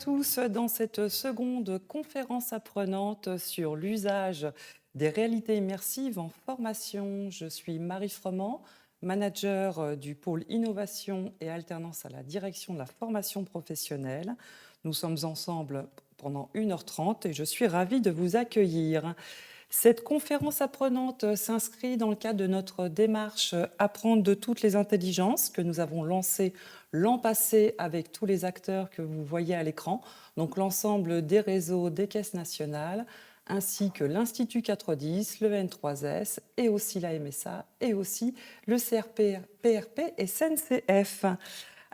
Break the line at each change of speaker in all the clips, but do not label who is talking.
tous dans cette seconde conférence apprenante sur l'usage des réalités immersives en formation. Je suis Marie Froment, manager du pôle innovation et alternance à la direction de la formation professionnelle. Nous sommes ensemble pendant 1h30 et je suis ravie de vous accueillir. Cette conférence apprenante s'inscrit dans le cadre de notre démarche Apprendre de toutes les intelligences que nous avons lancée l'an passé avec tous les acteurs que vous voyez à l'écran, donc l'ensemble des réseaux des caisses nationales, ainsi que l'Institut 410, le N3S et aussi la MSA et aussi le CRPRP et SNCF.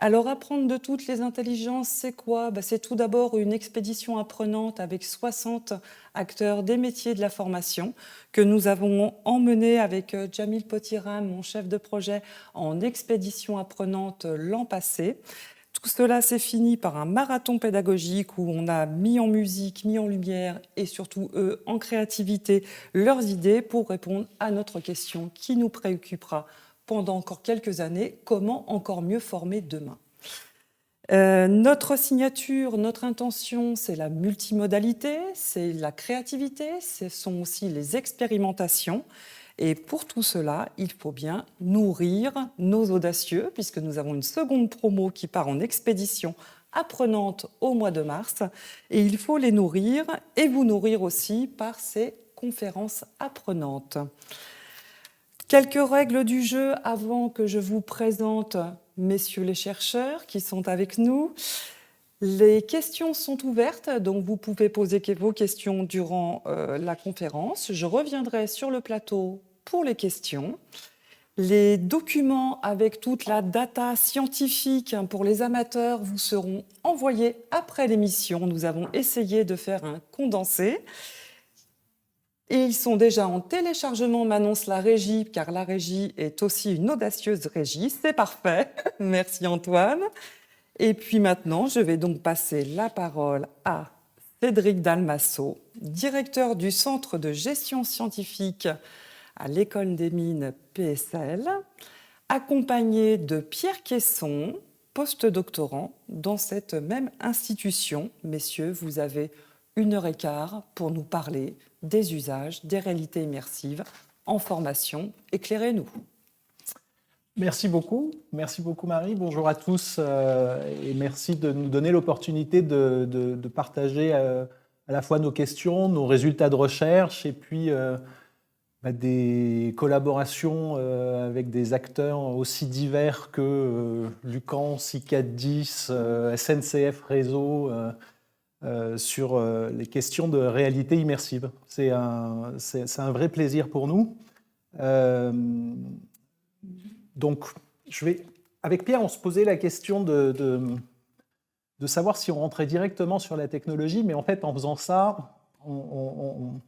Alors, apprendre de toutes les intelligences, c'est quoi? C'est tout d'abord une expédition apprenante avec 60 acteurs des métiers de la formation que nous avons emmené avec Jamil Potiram, mon chef de projet, en expédition apprenante l'an passé. Tout cela s'est fini par un marathon pédagogique où on a mis en musique, mis en lumière et surtout eux en créativité leurs idées pour répondre à notre question qui nous préoccupera pendant encore quelques années, comment encore mieux former demain. Notre signature, notre intention, c'est la multimodalité, c'est la créativité, ce sont aussi les expérimentations. Et pour tout cela, il faut bien nourrir nos audacieux, puisque nous avons une seconde promo qui part en expédition apprenante au mois de mars. Et il faut les nourrir et vous nourrir aussi par ces conférences apprenantes. Quelques règles du jeu avant que je vous présente messieurs les chercheurs qui sont avec nous. Les questions sont ouvertes, donc vous pouvez poser vos questions durant la conférence. Je reviendrai sur le plateau pour les questions. Les documents avec toute la data scientifique pour les amateurs vous seront envoyés après l'émission. Nous avons essayé de faire un condensé. Et ils sont déjà en téléchargement, m'annonce la régie, car la régie est aussi une audacieuse régie. C'est parfait. Merci Antoine. Et puis maintenant, je vais donc passer la parole à Cédric Dalmasso, directeur du Centre de gestion scientifique à l'École des mines PSL, accompagné de Pierre Caisson, postdoctorant dans cette même institution. Messieurs, vous avez 1h15 pour nous parler des usages, des réalités immersives en formation. Éclairez-nous.
Merci beaucoup Marie. Bonjour à tous et merci de nous donner l'opportunité de partager à la fois nos questions, nos résultats de recherche et puis des collaborations avec des acteurs aussi divers que Lucan, CICAD10, SNCF Réseau sur les questions de réalité immersive. C'est un vrai plaisir pour nous. Donc, avec Pierre, on se posait la question de savoir si on rentrait directement sur la technologie, mais en fait, en faisant ça, on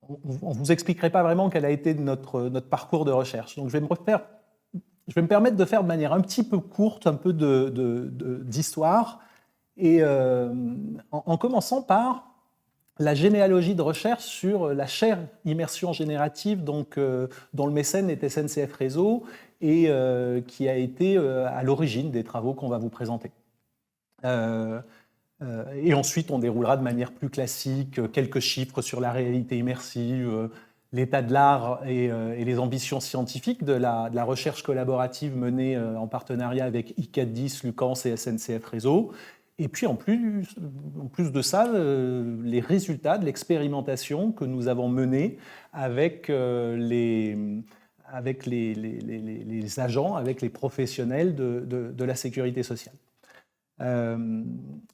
ne vous expliquerait pas vraiment quel a été notre parcours de recherche. Donc, je vais me permettre de faire de manière un petit peu courte, un peu d'histoire, et en commençant par la généalogie de recherche sur la chaire immersion générative, donc, dont le mécène est SNCF Réseau et qui a été à l'origine des travaux qu'on va vous présenter. Et ensuite, on déroulera de manière plus classique quelques chiffres sur la réalité immersive, l'état de l'art et les ambitions scientifiques de la recherche collaborative menée en partenariat avec ICAD10, Lucans et SNCF Réseau. Et puis en plus de ça, les résultats de l'expérimentation que nous avons menée avec les agents, avec les professionnels de la sécurité sociale.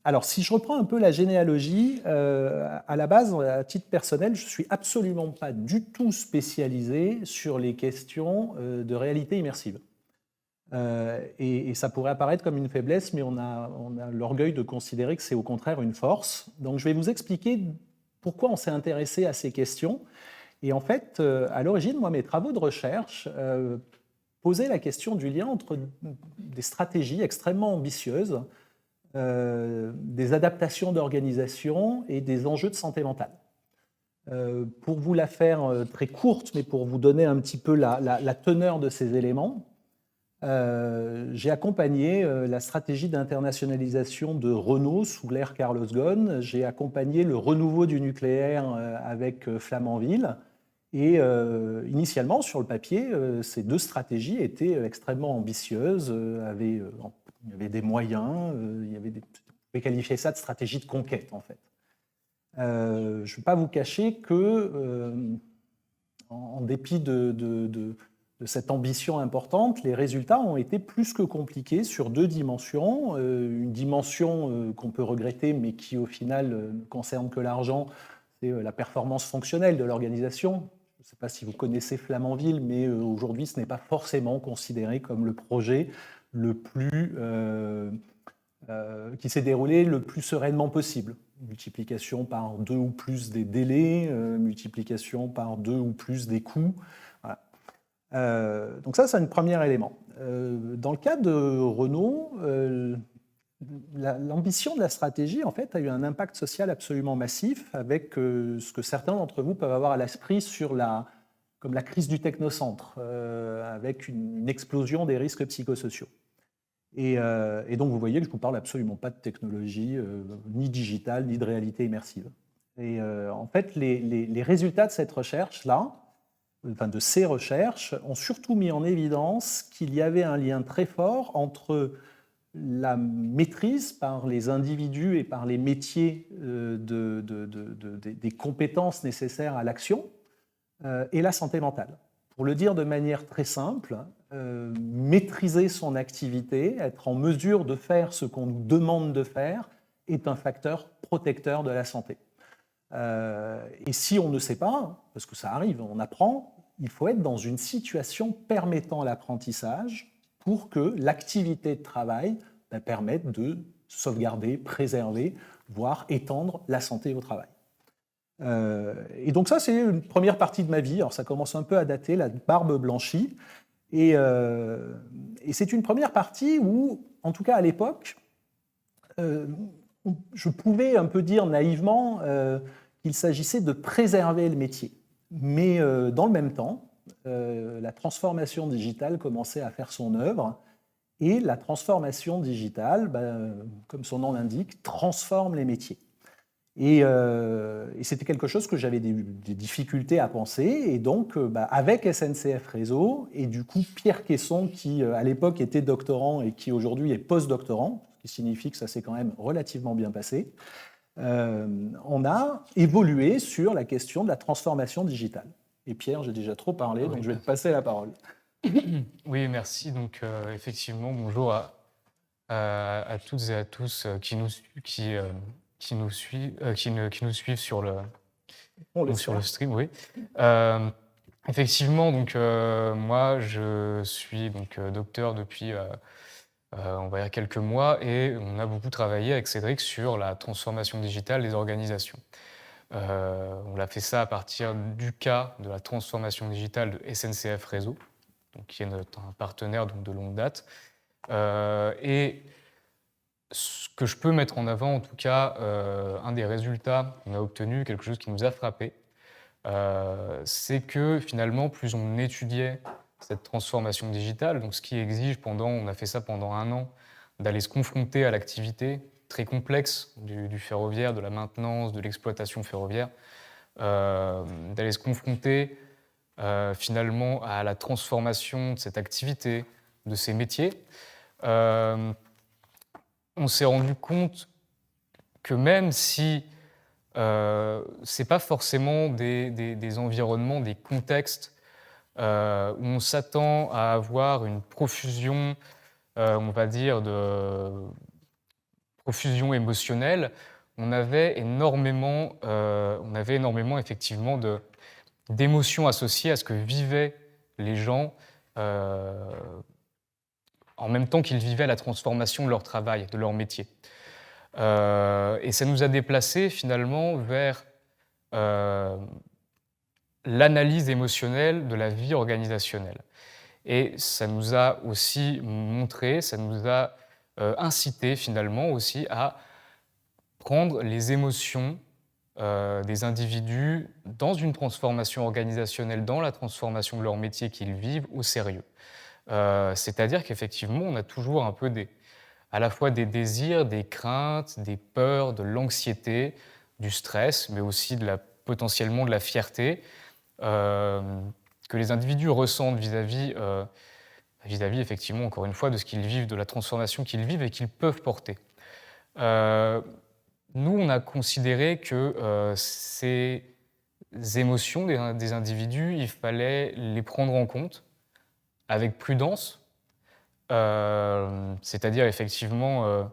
Alors, si je reprends un peu la généalogie, à la base, à titre personnel, je ne suis absolument pas du tout spécialisé sur les questions de réalité immersive. Et ça pourrait apparaître comme une faiblesse, mais on a l'orgueil de considérer que c'est au contraire une force. Donc je vais vous expliquer pourquoi on s'est intéressé à ces questions. Et en fait, à l'origine, moi, mes travaux de recherche posaient la question du lien entre des stratégies extrêmement ambitieuses, des adaptations d'organisation et des enjeux de santé mentale. Pour vous la faire très courte, mais pour vous donner un petit peu la teneur de ces éléments, J'ai accompagné la stratégie d'internationalisation de Renault sous l'ère Carlos Ghosn. J'ai accompagné le renouveau du nucléaire avec Flamanville. Et initialement, sur le papier, ces deux stratégies étaient extrêmement ambitieuses, il y avait des moyens, on pouvait qualifier ça de stratégie de conquête, en fait. Je ne vais pas vous cacher que, en dépit de cette ambition importante, les résultats ont été plus que compliqués sur deux dimensions. Une dimension qu'on peut regretter, mais qui au final ne concerne que l'argent, c'est la performance fonctionnelle de l'organisation. Je ne sais pas si vous connaissez Flamanville, mais aujourd'hui, ce n'est pas forcément considéré comme le projet le plus, qui s'est déroulé le plus sereinement possible. Multiplication par 2 ou plus des délais, multiplication par 2 ou plus des coûts. Voilà. Donc ça, c'est un premier élément. Dans le cas de Renault, l'ambition de la stratégie, en fait, a eu un impact social absolument massif avec ce que certains d'entre vous peuvent avoir à l'esprit comme la crise du technocentre, avec une explosion des risques psychosociaux. Et donc, vous voyez que je ne vous parle absolument pas de technologie, ni digitale, ni de réalité immersive. Et en fait, les résultats de cette recherche-là, enfin de ces recherches, ont surtout mis en évidence qu'il y avait un lien très fort entre la maîtrise par les individus et par les métiers des compétences nécessaires à l'action et la santé mentale. Pour le dire de manière très simple, maîtriser son activité, être en mesure de faire ce qu'on nous demande de faire, est un facteur protecteur de la santé. Et si on ne sait pas, parce que ça arrive, on apprend, il faut être dans une situation permettant l'apprentissage pour que l'activité de travail permette de sauvegarder, préserver, voire étendre la santé au travail. Et donc ça, c'est une première partie de ma vie. Alors ça commence un peu à dater, la barbe blanchie. Et c'est une première partie où, en tout cas à l'époque, je pouvais un peu dire naïvement qu'il s'agissait de préserver le métier. Mais dans le même temps, la transformation digitale commençait à faire son œuvre. Et la transformation digitale, comme son nom l'indique, transforme les métiers. Et c'était quelque chose que j'avais des difficultés à penser. Et donc, avec SNCF Réseau, et du coup Pierre Caisson, qui à l'époque était doctorant et qui aujourd'hui est post-doctorant, ce qui signifie que ça s'est quand même relativement bien passé, on a évolué sur la question de la transformation digitale. Et Pierre, j'ai déjà trop parlé, donc je vais te passer la parole.
Oui, merci. Donc, effectivement, bonjour à toutes et à tous qui nous suivent sur le stream. Oui. Effectivement, donc moi, je suis donc docteur depuis on va dire quelques mois et on a beaucoup travaillé avec Cédric sur la transformation digitale des organisations. On a fait ça à partir du cas de la transformation digitale de SNCF Réseau, donc qui est un partenaire donc, de longue date. Et ce que je peux mettre en avant, en tout cas, un des résultats qu'on a obtenu, quelque chose qui nous a frappé, c'est que finalement, plus on étudiait cette transformation digitale, donc ce qui exige on a fait ça pendant 1 an, d'aller se confronter à l'activité très complexe du ferroviaire, de la maintenance, de l'exploitation ferroviaire, d'aller se confronter finalement à la transformation de cette activité, de ces métiers. On s'est rendu compte que même si ce n'est pas forcément des environnements, des contextes où on s'attend à avoir une profusion, on va dire, de profusion émotionnelle, on avait énormément effectivement d'émotions associées à ce que vivaient les gens en même temps qu'ils vivaient la transformation de leur travail, de leur métier. Et ça nous a déplacés finalement vers l'analyse émotionnelle de la vie organisationnelle. Et ça nous a aussi montré, ça nous a incité finalement aussi à prendre les émotions des individus dans une transformation organisationnelle, dans la transformation de leur métier qu'ils vivent, au sérieux. C'est-à-dire qu'effectivement, on a toujours un peu à la fois des désirs, des craintes, des peurs, de l'anxiété, du stress, mais aussi potentiellement de la fierté, que les individus ressentent vis-à-vis effectivement, encore une fois, de ce qu'ils vivent, de la transformation qu'ils vivent et qu'ils peuvent porter. Euh, Nous, on a considéré que ces émotions des individus, il fallait les prendre en compte avec prudence, c'est-à-dire effectivement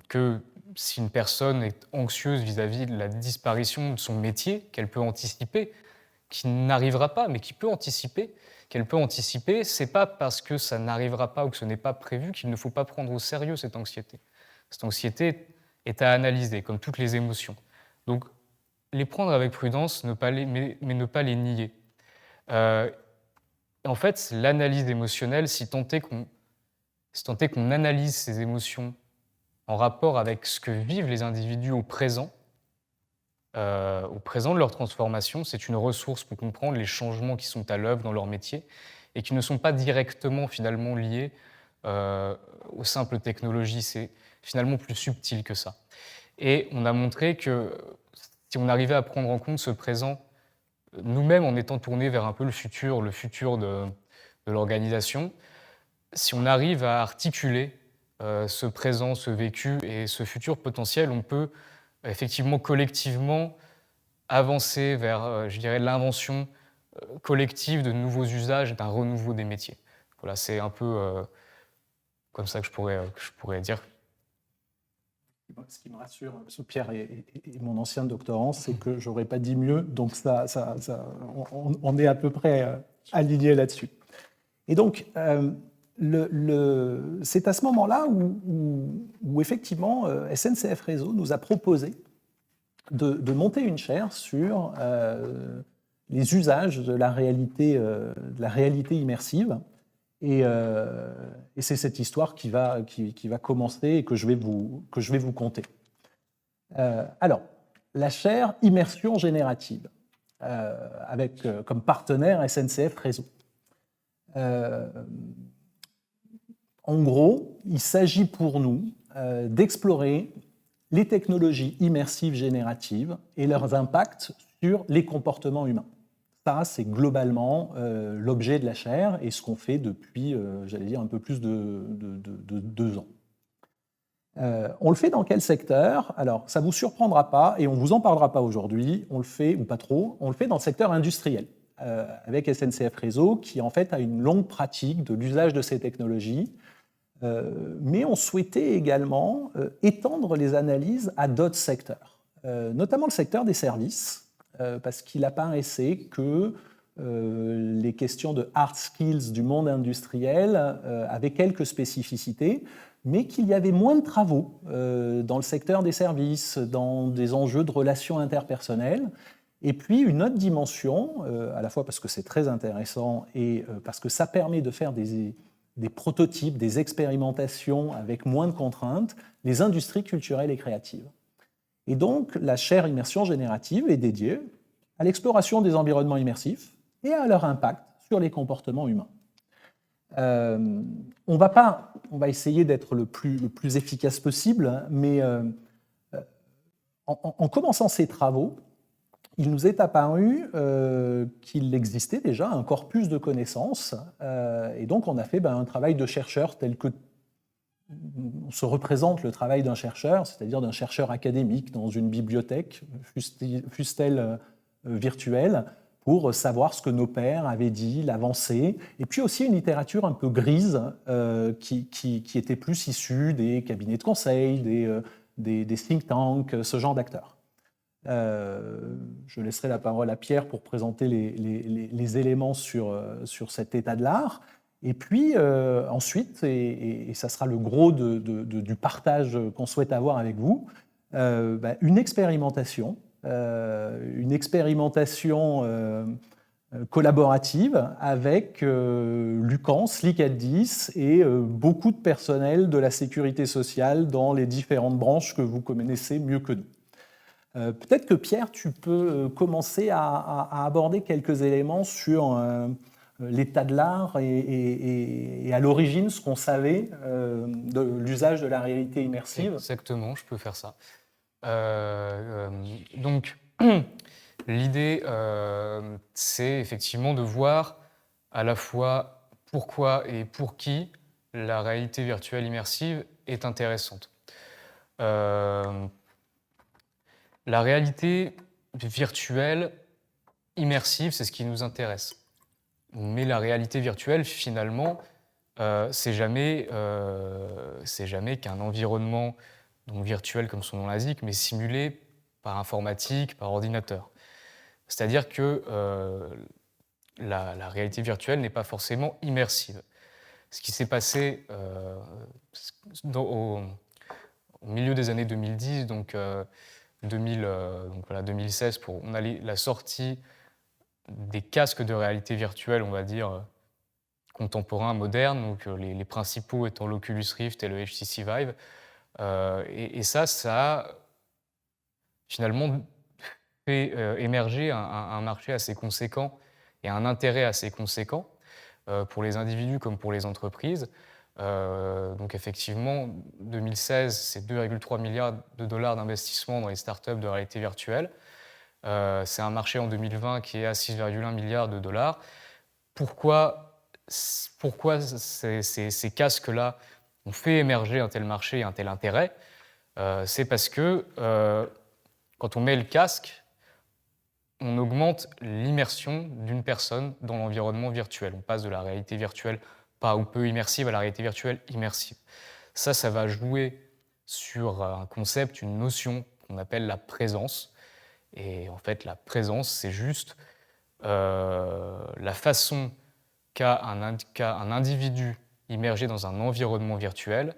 que si une personne est anxieuse vis-à-vis de la disparition de son métier, qu'elle peut anticiper, qui n'arrivera pas, mais qui peut anticiper, qu'elle peut anticiper, c'est pas parce que ça n'arrivera pas ou que ce n'est pas prévu qu'il ne faut pas prendre au sérieux cette anxiété. Cette anxiété est à analyser, comme toutes les émotions. Donc, les prendre avec prudence, mais ne pas les nier. En fait, l'analyse émotionnelle, si tant est qu'on analyse ces émotions en rapport avec ce que vivent les individus au présent de leur transformation, c'est une ressource pour comprendre les changements qui sont à l'œuvre dans leur métier et qui ne sont pas directement finalement liés aux simples technologies. C'est finalement plus subtil que ça. Et on a montré que si on arrivait à prendre en compte ce présent, nous-mêmes en étant tournés vers un peu le futur de l'organisation, si on arrive à articuler ce présent, ce vécu et ce futur potentiel, on peut effectivement collectivement avancer vers, je dirais, l'invention collective de nouveaux usages et d'un renouveau des métiers. Voilà, c'est un peu comme ça que je pourrais dire.
Ce qui me rassure, parce que Pierre est mon ancien doctorant, c'est que je n'aurais pas dit mieux, donc on est à peu près aligné là-dessus. Et donc, c'est à ce moment-là où effectivement SNCF Réseau nous a proposé de monter une chaire sur les usages de la réalité immersive. Et c'est cette histoire qui va commencer et que je vais vous conter. Alors, la chaire Immersion générative, avec comme partenaire SNCF Réseau. En gros, il s'agit pour nous d'explorer les technologies immersives génératives et leurs impacts sur les comportements humains. Ça, c'est globalement l'objet de la chaire et ce qu'on fait depuis, j'allais dire, un peu plus de 2 ans. On le fait dans quel secteur? Alors, ça ne vous surprendra pas et on ne vous en parlera pas aujourd'hui, on le fait, ou pas trop, on le fait dans le secteur industriel, avec SNCF Réseau, qui en fait a une longue pratique de l'usage de ces technologies. Mais on souhaitait également étendre les analyses à d'autres secteurs, notamment le secteur des services, parce qu'il apparaissait que les questions de hard skills du monde industriel avaient quelques spécificités, mais qu'il y avait moins de travaux dans le secteur des services, dans des enjeux de relations interpersonnelles. Et puis une autre dimension, à la fois parce que c'est très intéressant et parce que ça permet de faire des prototypes, des expérimentations avec moins de contraintes, les industries culturelles et créatives. Et donc, la chaire Immersion générative est dédiée à l'exploration des environnements immersifs et à leur impact sur les comportements humains. On va essayer d'être le plus efficace possible, mais en commençant ces travaux, il nous est apparu qu'il existait déjà un corpus de connaissances, et donc on a fait un travail de chercheur tel que on se représente le travail d'un chercheur, c'est-à-dire d'un chercheur académique dans une bibliothèque, fût-elle virtuelle, pour savoir ce que nos pairs avaient dit, l'avancée, et puis aussi une littérature un peu grise qui était plus issue des cabinets de conseil, des think tanks, ce genre d'acteurs. Je laisserai la parole à Pierre pour présenter les éléments sur cet état de l'art. Et puis ensuite, et ça sera le gros du partage qu'on souhaite avoir avec vous, une expérimentation collaborative avec Lucan, Slick@10 et beaucoup de personnel de la sécurité sociale dans les différentes branches que vous connaissez mieux que nous. Peut-être que Pierre, tu peux commencer à aborder quelques éléments sur l'état de l'art et à l'origine ce qu'on savait de l'usage de la réalité immersive.
Exactement, je peux faire ça. Donc, l'idée, c'est effectivement de voir à la fois pourquoi et pour qui la réalité virtuelle immersive est intéressante. La réalité virtuelle immersive, c'est ce qui nous intéresse. Mais la réalité virtuelle, finalement, c'est jamais qu'un environnement donc virtuel comme son nom l'indique, mais simulé par informatique, par ordinateur. C'est-à-dire que la réalité virtuelle n'est pas forcément immersive. Ce qui s'est passé au milieu des années 2010, donc 2016, on a la sortie des casques de réalité virtuelle, on va dire, contemporains, modernes, donc les principaux étant l'Oculus Rift et le HTC Vive. Et ça a finalement fait émerger un marché assez conséquent et un intérêt assez conséquent pour les individus comme pour les entreprises. Donc effectivement, 2016, c'est 2,3 milliards de dollars d'investissement dans les startups de réalité virtuelle. C'est un marché en 2020 qui est à 6,1 milliards de dollars. Pourquoi ces casques-là ont fait émerger un tel marché et un tel intérêt? C'est parce que quand on met le casque, on augmente l'immersion d'une personne dans l'environnement virtuel. On passe de la réalité virtuelle pas ou peu immersive à la réalité virtuelle immersive. Ça va jouer sur un concept, une notion qu'on appelle la présence. Et en fait, la présence, c'est juste la façon qu'a un individu immergé dans un environnement virtuel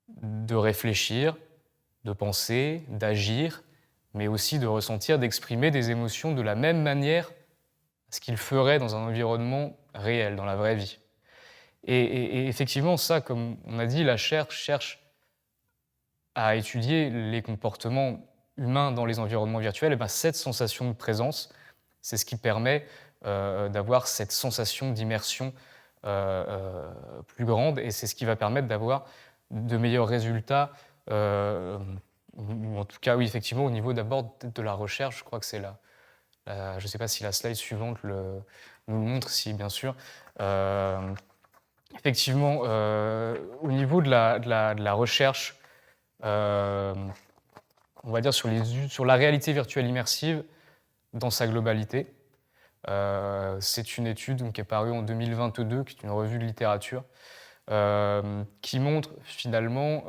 de réfléchir, de penser, d'agir, mais aussi de ressentir, d'exprimer des émotions de la même manière ce qu'il ferait dans un environnement réel, dans la vraie vie. Et effectivement, ça, comme on a dit, la chaire cherche à étudier les comportements humains dans les environnements virtuels. Et bien, cette sensation de présence, c'est ce qui permet d'avoir cette sensation d'immersion plus grande, et c'est ce qui va permettre d'avoir de meilleurs résultats, ou en tout cas, oui, effectivement, au niveau d'abord de la recherche. Je crois que c'est je ne sais pas si la slide suivante nous le montre, si bien sûr. Effectivement, au niveau de la recherche, on va dire sur la réalité virtuelle immersive dans sa globalité, c'est une étude donc, qui est parue en 2022, qui est une revue de littérature, qui montre finalement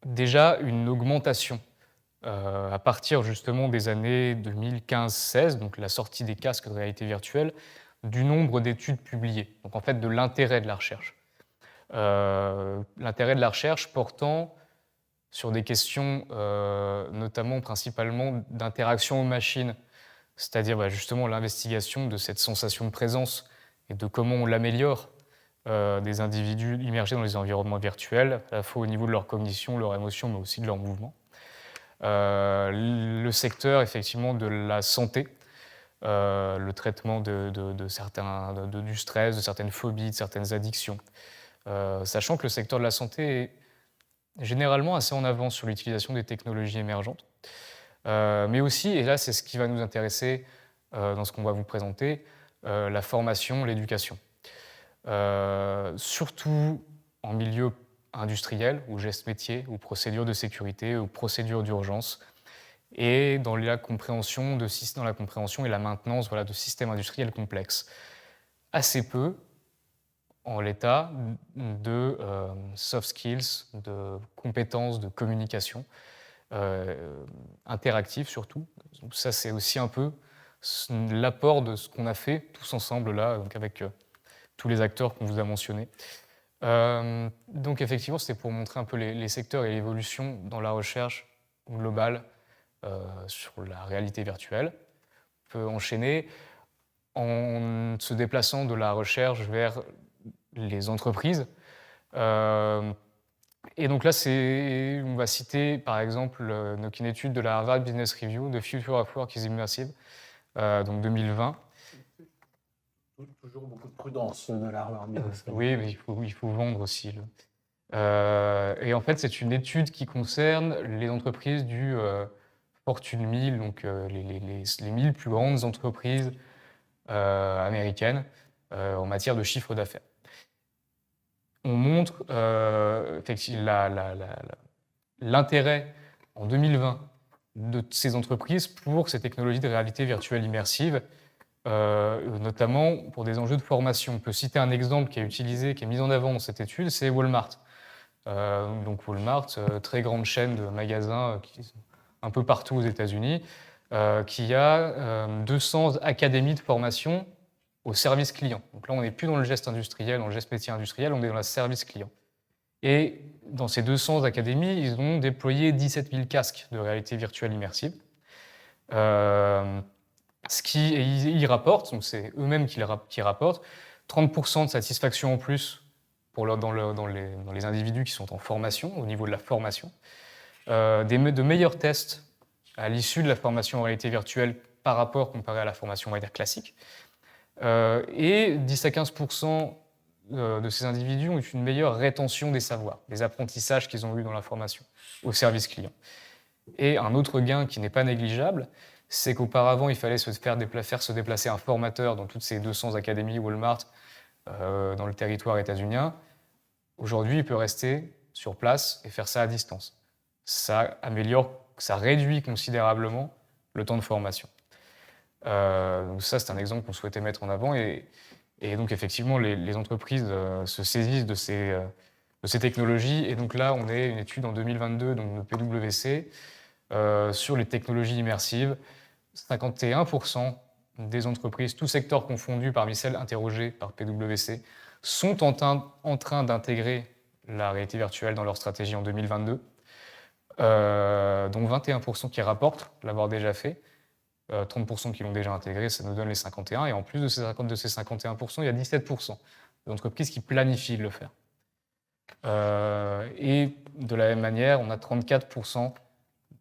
déjà une augmentation à partir justement des années 2015-16, donc la sortie des casques de réalité virtuelle, du nombre d'études publiées, donc en fait de l'intérêt de la recherche. L'intérêt de la recherche portant sur des questions notamment principalement d'interaction aux machines, c'est-à-dire justement l'investigation de cette sensation de présence et de comment on l'améliore des individus immergés dans les environnements virtuels, à la fois au niveau de leur cognition, leur émotion, mais aussi de leur mouvement. Le secteur effectivement de la santé, le traitement du stress, de certaines phobies, de certaines addictions. Sachant que le secteur de la santé est généralement assez en avance sur l'utilisation des technologies émergentes. Mais aussi, et là c'est ce qui va nous intéresser dans ce qu'on va vous présenter, la formation, l'éducation. Surtout en milieu industriel, ou gestes métiers, ou procédures de sécurité, ou procédures d'urgence, et dans la compréhension et la maintenance de systèmes industriels complexes. Assez peu, en l'état, de soft skills, de compétences de communication, interactives surtout. Donc ça, c'est aussi un peu l'apport de ce qu'on a fait tous ensemble là, donc avec tous les acteurs qu'on vous a mentionnés. Donc effectivement, c'était pour montrer un peu les secteurs et l'évolution dans la recherche globale sur la réalité virtuelle. On peut enchaîner en se déplaçant de la recherche vers les entreprises. Et donc là, on va citer par exemple une étude de la Harvard Business Review, The Future of Work is Immersive, donc 2020.
Toujours beaucoup de prudence de la part des
Oui, mais il faut vendre aussi. Et en fait, c'est une étude qui concerne les entreprises du Fortune 1000, donc les 1000 plus grandes entreprises américaines en matière de chiffre d'affaires. On montre effectivement l'intérêt en 2020 de ces entreprises pour ces technologies de réalité virtuelle immersive, notamment pour des enjeux de formation. On peut citer un exemple qui est utilisé, qui est mis en avant dans cette étude, c'est Walmart. Donc Walmart, très grande chaîne de magasins qui sont un peu partout aux États-Unis, qui a 200 académies de formation au service client. Donc là, on n'est plus dans le geste industriel, dans le geste métier industriel, on est dans le service client. Et dans ces 200 académies, ils ont déployé 17 000 casques de réalité virtuelle immersive. Ils rapportent, donc c'est eux-mêmes qui rapportent, 30% de satisfaction en plus dans les individus qui sont en formation, au niveau de la formation, de meilleurs tests à l'issue de la formation en réalité virtuelle par rapport comparé à la formation, on va dire, classique. Et 10 à 15% de ces individus ont une meilleure rétention des savoirs, des apprentissages qu'ils ont eus dans la formation au service client. Et un autre gain qui n'est pas négligeable, c'est qu'auparavant, il fallait faire se déplacer un formateur dans toutes ces 200 académies Walmart dans le territoire états-unien. Aujourd'hui, il peut rester sur place et faire ça à distance. Ça réduit considérablement le temps de formation. Donc ça, c'est un exemple qu'on souhaitait mettre en avant. Et donc, effectivement, les entreprises se saisissent de ces technologies. Et donc là, on est une étude en 2022, donc de PwC, sur les technologies immersives. 51% des entreprises, tous secteurs confondus parmi celles interrogées par PwC, sont en train d'intégrer la réalité virtuelle dans leur stratégie en 2022, dont 21% qui rapportent l'avoir déjà fait, 30% qui l'ont déjà intégré, ça nous donne les 51%, et en plus de ces 51%, il y a 17% d'entreprises qui planifient de le faire. Et de la même manière, on a 34%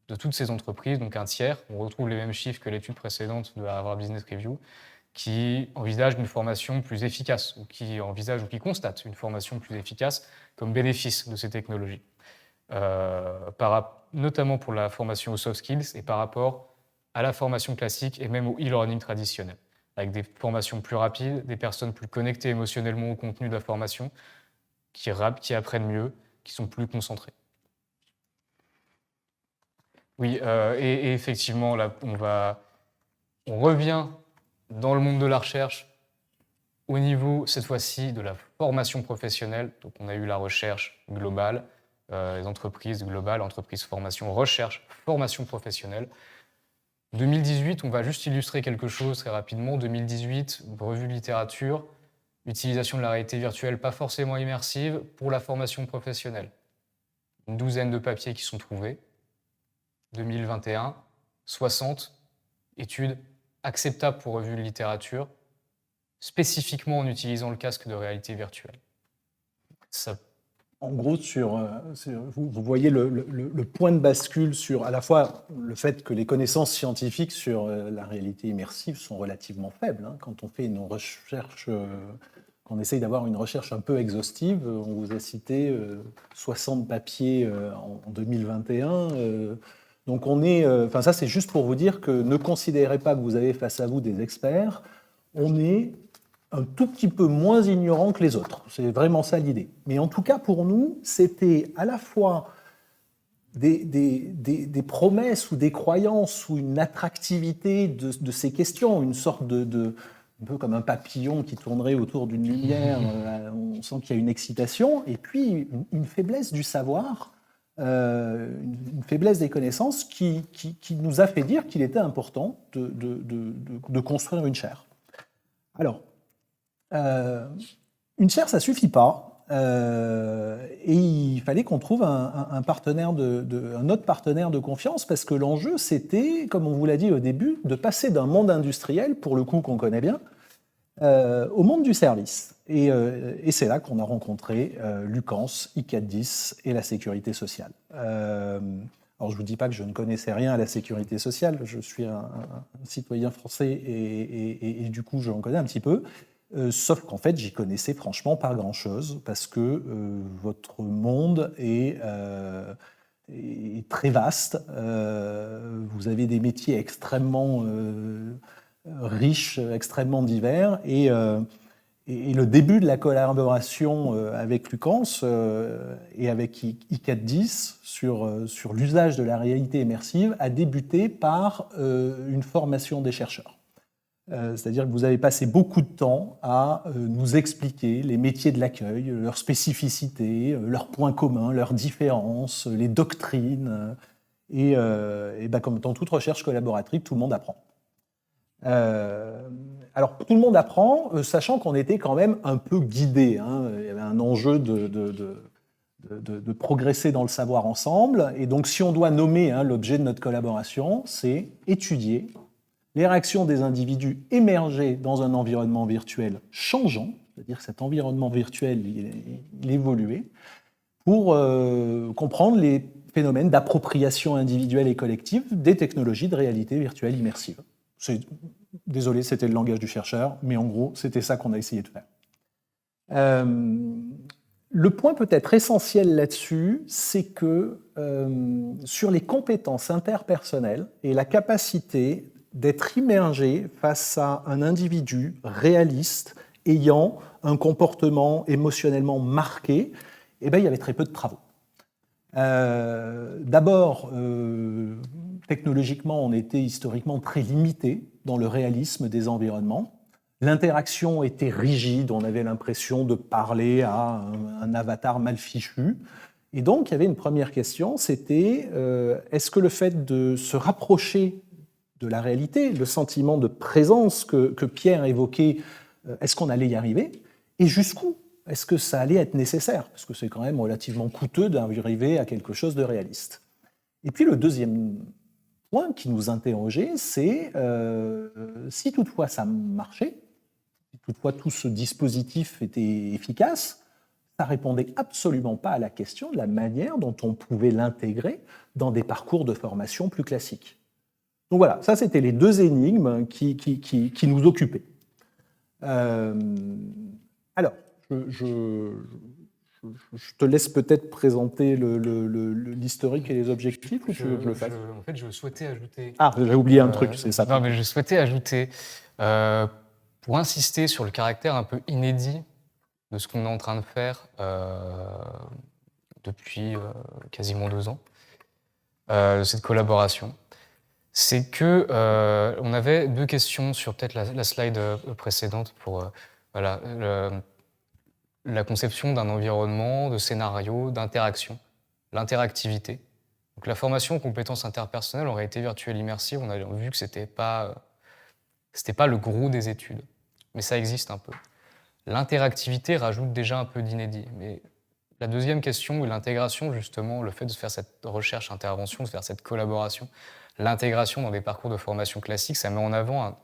de toutes ces entreprises, donc un tiers, on retrouve les mêmes chiffres que l'étude précédente de Harvard Business Review, qui envisagent une formation plus efficace, ou qui envisagent ou qui constatent une formation plus efficace comme bénéfice de ces technologies, notamment pour la formation aux soft skills et par rapport à la formation classique et même au e-learning traditionnel, avec des formations plus rapides, des personnes plus connectées émotionnellement au contenu de la formation, qui apprennent mieux, qui sont plus concentrées. Oui, et effectivement, là, on revient dans le monde de la recherche au niveau, cette fois-ci, de la formation professionnelle. Donc, on a eu la recherche globale, les entreprises globales, entreprises, formation, recherche, formation professionnelle. 2018, on va juste illustrer quelque chose très rapidement. 2018, revue littérature, utilisation de la réalité virtuelle pas forcément immersive pour la formation professionnelle. Une douzaine de papiers qui sont trouvés. 2021, 60 études acceptables pour revue de littérature, spécifiquement en utilisant le casque de réalité virtuelle.
En gros, vous voyez le point de bascule sur à la fois le fait que les connaissances scientifiques sur la réalité immersive sont relativement faibles. Quand on fait une recherche, qu'on essaye d'avoir une recherche un peu exhaustive, on vous a cité 60 papiers en 2021. Donc ça c'est juste pour vous dire que ne considérez pas que vous avez face à vous des experts, on est un tout petit peu moins ignorant que les autres. C'est vraiment ça l'idée. Mais en tout cas pour nous, c'était à la fois des promesses ou des croyances ou une attractivité de ces questions, une sorte un peu comme un papillon qui tournerait autour d'une lumière, on sent qu'il y a une excitation, et puis une faiblesse du savoir, une faiblesse des connaissances qui nous a fait dire qu'il était important de construire une chaire. Alors, une chaire, ça ne suffit pas, et il fallait qu'on trouve un autre partenaire de confiance, parce que l'enjeu, c'était, comme on vous l'a dit au début, de passer d'un monde industriel, pour le coup qu'on connaît bien, au monde du service. Et c'est là qu'on a rencontré Lucans, I410 et la sécurité sociale. Alors je ne vous dis pas que je ne connaissais rien à la sécurité sociale, je suis un citoyen français et du coup j'en connais un petit peu. Sauf qu'en fait, j'y connaissais franchement pas grand-chose, parce que votre monde est très vaste. Vous avez des métiers extrêmement riches, extrêmement divers, et le début de la collaboration avec Lucans et avec I410 sur l'usage de la réalité immersive a débuté par une formation des chercheurs. C'est-à-dire que vous avez passé beaucoup de temps à nous expliquer les métiers de l'accueil, leurs spécificités, leurs points communs, leurs différences, les doctrines. Et comme dans toute recherche collaborative, tout le monde apprend. Alors, tout le monde apprend, sachant qu'on était quand même un peu guidé. Il y avait un enjeu de progresser dans le savoir ensemble. Et donc, si on doit nommer l'objet de notre collaboration, c'est étudier les réactions des individus émergés dans un environnement virtuel changeant, c'est-à-dire que cet environnement virtuel il évoluait, pour comprendre les phénomènes d'appropriation individuelle et collective des technologies de réalité virtuelle immersive. Désolé, c'était le langage du chercheur, mais en gros, c'était ça qu'on a essayé de faire. Le point peut-être essentiel là-dessus, c'est que sur les compétences interpersonnelles et la capacité d'être immergé face à un individu réaliste ayant un comportement émotionnellement marqué, il y avait très peu de travaux. D'abord, technologiquement, on était historiquement très limité dans le réalisme des environnements. L'interaction était rigide, on avait l'impression de parler à un avatar mal fichu. Et donc, il y avait une première question, c'était est-ce que le fait de se rapprocher de la réalité, le sentiment de présence que Pierre évoquait, est-ce qu'on allait y arriver? Et jusqu'où est-ce que ça allait être nécessaire? Parce que c'est quand même relativement coûteux d'arriver à quelque chose de réaliste. Et puis le deuxième point qui nous interrogeait, c'est si toutefois ça marchait, si toutefois tout ce dispositif était efficace, ça ne répondait absolument pas à la question de la manière dont on pouvait l'intégrer dans des parcours de formation plus classiques. Donc voilà, ça c'était les deux énigmes qui nous occupaient. Alors, je te laisse peut-être présenter l'historique et les objectifs, ou tu veux que je le fasse?
En fait, je souhaitais ajouter...
Ah, j'ai oublié un truc, c'est ça.
Non, mais je souhaitais ajouter, pour insister sur le caractère un peu inédit de ce qu'on est en train de faire depuis quasiment 2 ans, de cette collaboration. C'est que on avait 2 questions sur peut-être la slide précédente pour la conception d'un environnement, de scénario, d'interaction, l'interactivité. Donc la formation aux compétences interpersonnelles en réalité virtuelle immersive, on a vu que c'était pas le gros des études, mais ça existe un peu. L'interactivité rajoute déjà un peu d'inédit, mais la deuxième question, l'intégration justement, le fait de faire cette recherche-intervention, de faire cette collaboration, l'intégration dans des parcours de formation classiques, ça met en avant un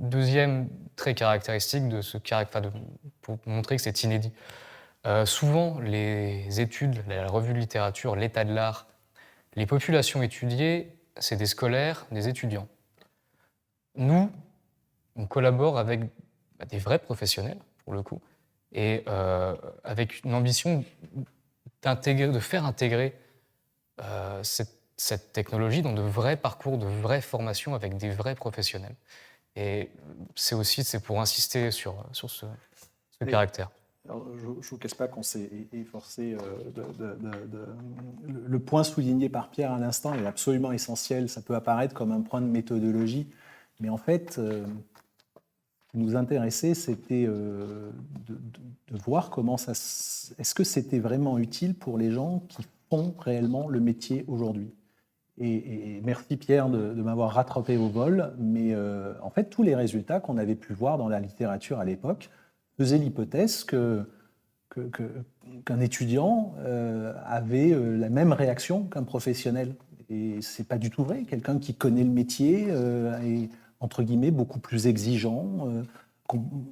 deuxième trait caractéristique de pour montrer que c'est inédit. Souvent, les études, la revue de littérature, l'état de l'art, les populations étudiées, c'est des scolaires, des étudiants. Nous, on collabore avec des vrais professionnels, pour le coup, et avec une ambition de faire intégrer cette technologie dans de vrais parcours, de vraies formations avec des vrais professionnels. Et c'est pour insister sur ce caractère.
Alors, je ne vous cache pas qu'on s'est efforcé le point souligné par Pierre à l'instant est absolument essentiel. Ça peut apparaître comme un point de méthodologie, mais en fait, ce qui nous intéressait, c'était de voir comment est-ce que c'était vraiment utile pour les gens qui font réellement le métier aujourd'hui. Et merci Pierre de m'avoir rattrapé au vol, mais en fait, tous les résultats qu'on avait pu voir dans la littérature à l'époque faisaient l'hypothèse qu'un étudiant avait la même réaction qu'un professionnel. Et ce n'est pas du tout vrai. Quelqu'un qui connaît le métier est, entre guillemets, beaucoup plus exigeant,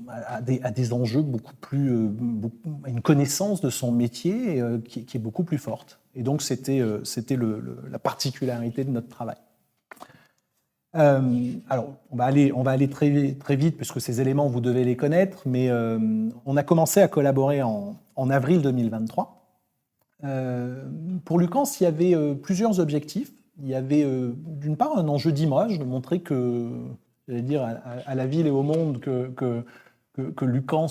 a des enjeux beaucoup plus... une connaissance de son métier qui est beaucoup plus forte. Et donc, c'était la particularité de notre travail. Alors, on va aller très vite, puisque ces éléments, vous devez les connaître, mais on a commencé à collaborer en avril 2023. Pour Lucans, il y avait plusieurs objectifs. Il y avait d'une part un enjeu d'image, de montrer que, j'allais dire, à la ville et au monde que Lucans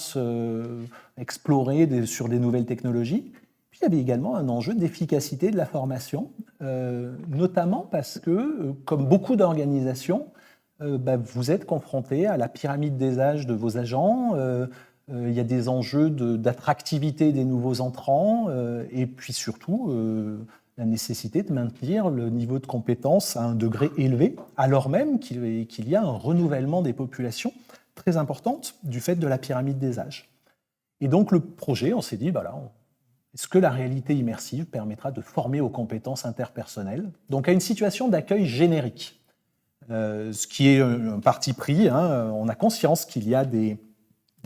explorait sur des nouvelles technologies. Puis il y avait également un enjeu d'efficacité de la formation, notamment parce que, comme beaucoup d'organisations, vous êtes confrontés à la pyramide des âges de vos agents. Il y a des enjeux d'attractivité des nouveaux entrants et puis surtout la nécessité de maintenir le niveau de compétence à un degré élevé, alors même qu'il y a un renouvellement des populations très importante du fait de la pyramide des âges. Et donc le projet, on s'est dit, est-ce que la réalité immersive permettra de former aux compétences interpersonnelles, donc à une situation d'accueil générique, ce qui est un parti pris. On a conscience qu'il y a des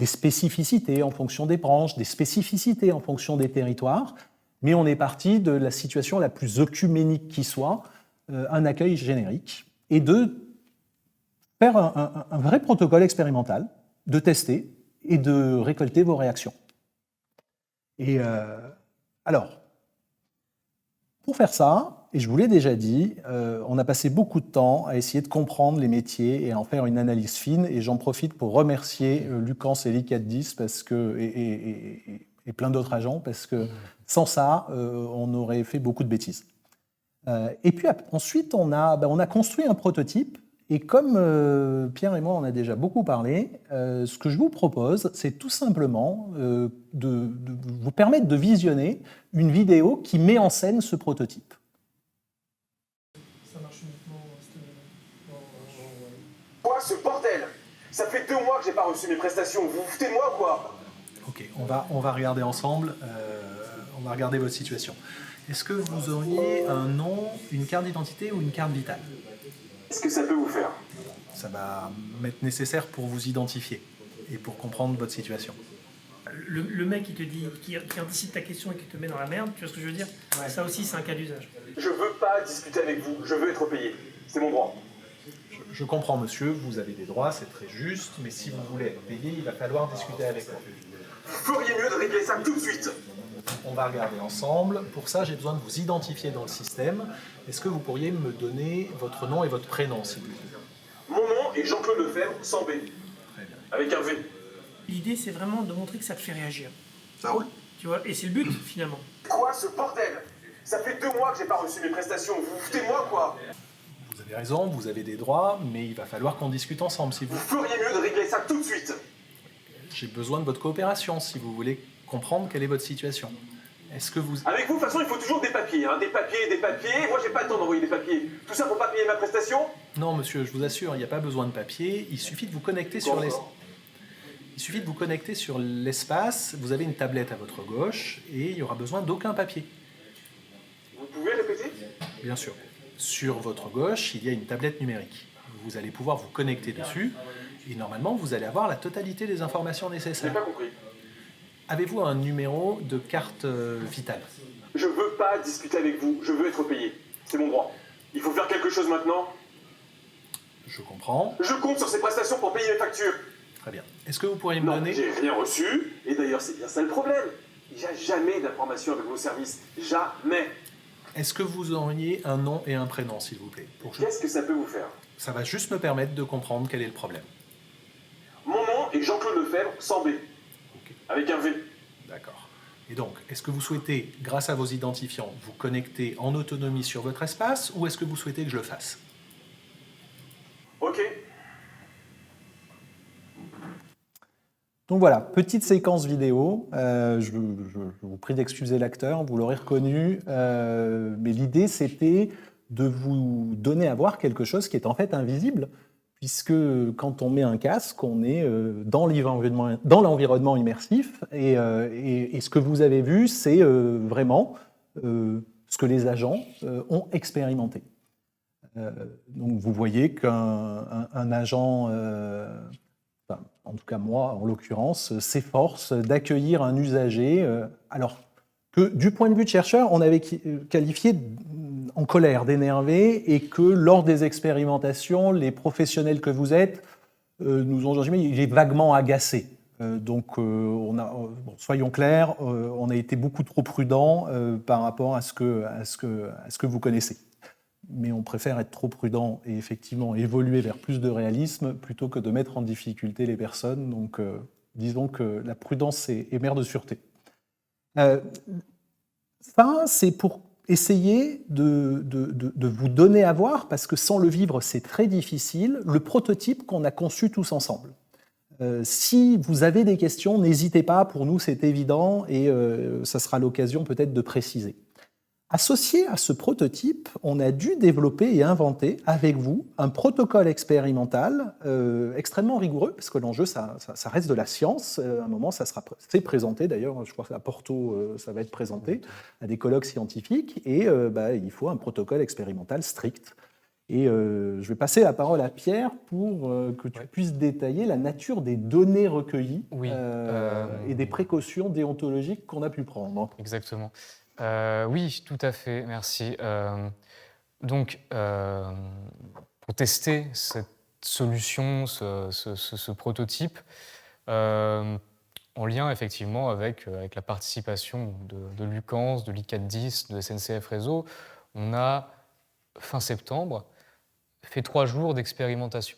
spécificités en fonction des branches, des spécificités en fonction des territoires, mais on est parti de la situation la plus œcuménique qui soit, un accueil générique, et de faire un vrai protocole expérimental, de tester et de récolter vos réactions. Et alors, pour faire ça, et je vous l'ai déjà dit, on a passé beaucoup de temps à essayer de comprendre les métiers et à en faire une analyse fine, et j'en profite pour remercier Lucans et l'ICAD10 et plein d'autres agents, parce que sans ça, on aurait fait beaucoup de bêtises. Et puis ensuite, on a construit un prototype. Et comme Pierre et moi on a déjà beaucoup parlé, ce que je vous propose, c'est tout simplement de vous permettre de visionner une vidéo qui met en scène ce prototype.
Ça marche uniquement.
Quoi, ce bordel? Ça fait 2 mois que j'ai pas reçu mes prestations. Vous vous foutez de moi ou quoi?
Ok, on va regarder ensemble. On va regarder votre situation. Est-ce que vous auriez un nom, une carte d'identité ou une carte vitale?
Qu'est-ce que ça peut vous faire?
Ça va m'être nécessaire pour vous identifier et pour comprendre votre situation.
Le mec qui te dit, qui anticipe ta question et qui te met dans la merde, tu vois ce que je veux dire? Ouais. Ça aussi, c'est un cas d'usage.
Je veux pas discuter avec vous, je veux être payé. C'est mon droit.
Je comprends, monsieur, vous avez des droits, c'est très juste, mais si vous voulez être payé, il va falloir discuter avec moi.
Vous feriez mieux de régler ça tout de suite.
On va regarder ensemble. Pour ça, j'ai besoin de vous identifier dans le système. Est-ce que vous pourriez me donner votre nom et votre prénom, s'il vous plaît?
Mon nom est Jean-Claude Lefebvre, sans B.
Très bien.
Avec un V.
L'idée, c'est vraiment de montrer que ça te fait réagir.
Ça roule.
Tu vois, et c'est le but, finalement.
Quoi, ce bordel? Ça fait 2 mois que j'ai pas reçu mes prestations. Vous vous foutez de moi, quoi?
Vous avez raison, vous avez des droits, mais il va falloir qu'on discute ensemble, si vous...
Vous feriez mieux de régler ça tout de suite.
J'ai besoin de votre coopération, si vous voulez comprendre quelle est votre situation. Est-ce que vous...
Avec vous, de toute façon, il faut toujours des papiers. Des papiers. Moi, j'ai pas le temps d'envoyer des papiers. Tout ça pour pas payer ma prestation?
Non, monsieur, je vous assure, il n'y a pas besoin de papier. Il suffit de vous connecter sur l'espace. Vous avez une tablette à votre gauche et il n'y aura besoin d'aucun papier.
Vous pouvez répéter?
Bien sûr. Sur votre gauche, il y a une tablette numérique. Vous allez pouvoir vous connecter dessus et normalement, vous allez avoir la totalité des informations
J'ai
nécessaires.
pas compris.
Avez-vous un numéro de carte vitale?
Je veux pas discuter avec vous, je veux être payé. C'est mon droit. Il faut faire quelque chose maintenant.
Je comprends.
Je compte sur ces prestations pour payer mes factures.
Très bien. Est-ce que vous pourriez me
Non,
donner...
j'ai rien reçu. Et d'ailleurs, c'est bien ça le problème. Il n'y a jamais d'information avec vos services. Jamais.
Est-ce que vous auriez un nom et un prénom, s'il vous plaît?
Qu'est-ce que ça peut vous faire?
Ça va juste me permettre de comprendre quel est le problème.
Mon nom est Jean-Claude Lefebvre, sans B.
Ok.
Avec un V.
D'accord. Et donc, est-ce que vous souhaitez, grâce à vos identifiants, vous connecter en autonomie sur votre espace ou est-ce que vous souhaitez que je le fasse?
Ok.
Donc voilà, petite séquence vidéo. Je vous prie d'excuser l'acteur, vous l'aurez reconnu. Mais l'idée, c'était de vous donner à voir quelque chose qui est en fait invisible, puisque quand on met un casque, on est dans l'environnement immersif. Et ce que vous avez vu, c'est vraiment ce que les agents ont expérimenté. Donc vous voyez qu'un agent... en tout cas moi en l'occurrence, s'efforce d'accueillir un usager, alors que du point de vue de chercheur, on avait qualifié en colère, d'énerver, et que lors des expérimentations, les professionnels que vous êtes nous ont jamais, il est vaguement agacé. Soyons clairs, on a été beaucoup trop prudent par rapport à ce que vous connaissez. Mais on préfère être trop prudent et effectivement évoluer vers plus de réalisme plutôt que de mettre en difficulté les personnes. Donc, disons que la prudence est mère de sûreté. Ça, c'est pour essayer de vous donner à voir, parce que sans le vivre, c'est très difficile, le prototype qu'on a conçu tous ensemble. Si vous avez des questions, n'hésitez pas, pour nous c'est évident, et ça sera l'occasion peut-être de préciser. Associé à ce prototype, on a dû développer et inventer avec vous un protocole expérimental extrêmement rigoureux, parce que l'enjeu, ça reste de la science. À un moment, c'est présenté, d'ailleurs, je crois qu'à Porto, ça va être présenté à des colloques scientifiques, et il faut un protocole expérimental strict. Et je vais passer la parole à Pierre pour que tu puisses détailler la nature des données recueillies et des précautions déontologiques qu'on a pu prendre.
Exactement. Oui, tout à fait, merci. Pour tester cette solution, ce prototype, en lien effectivement avec la participation de Lucans, de l'ICAT10, de SNCF Réseau, on a, fin septembre, fait 3 jours d'expérimentation.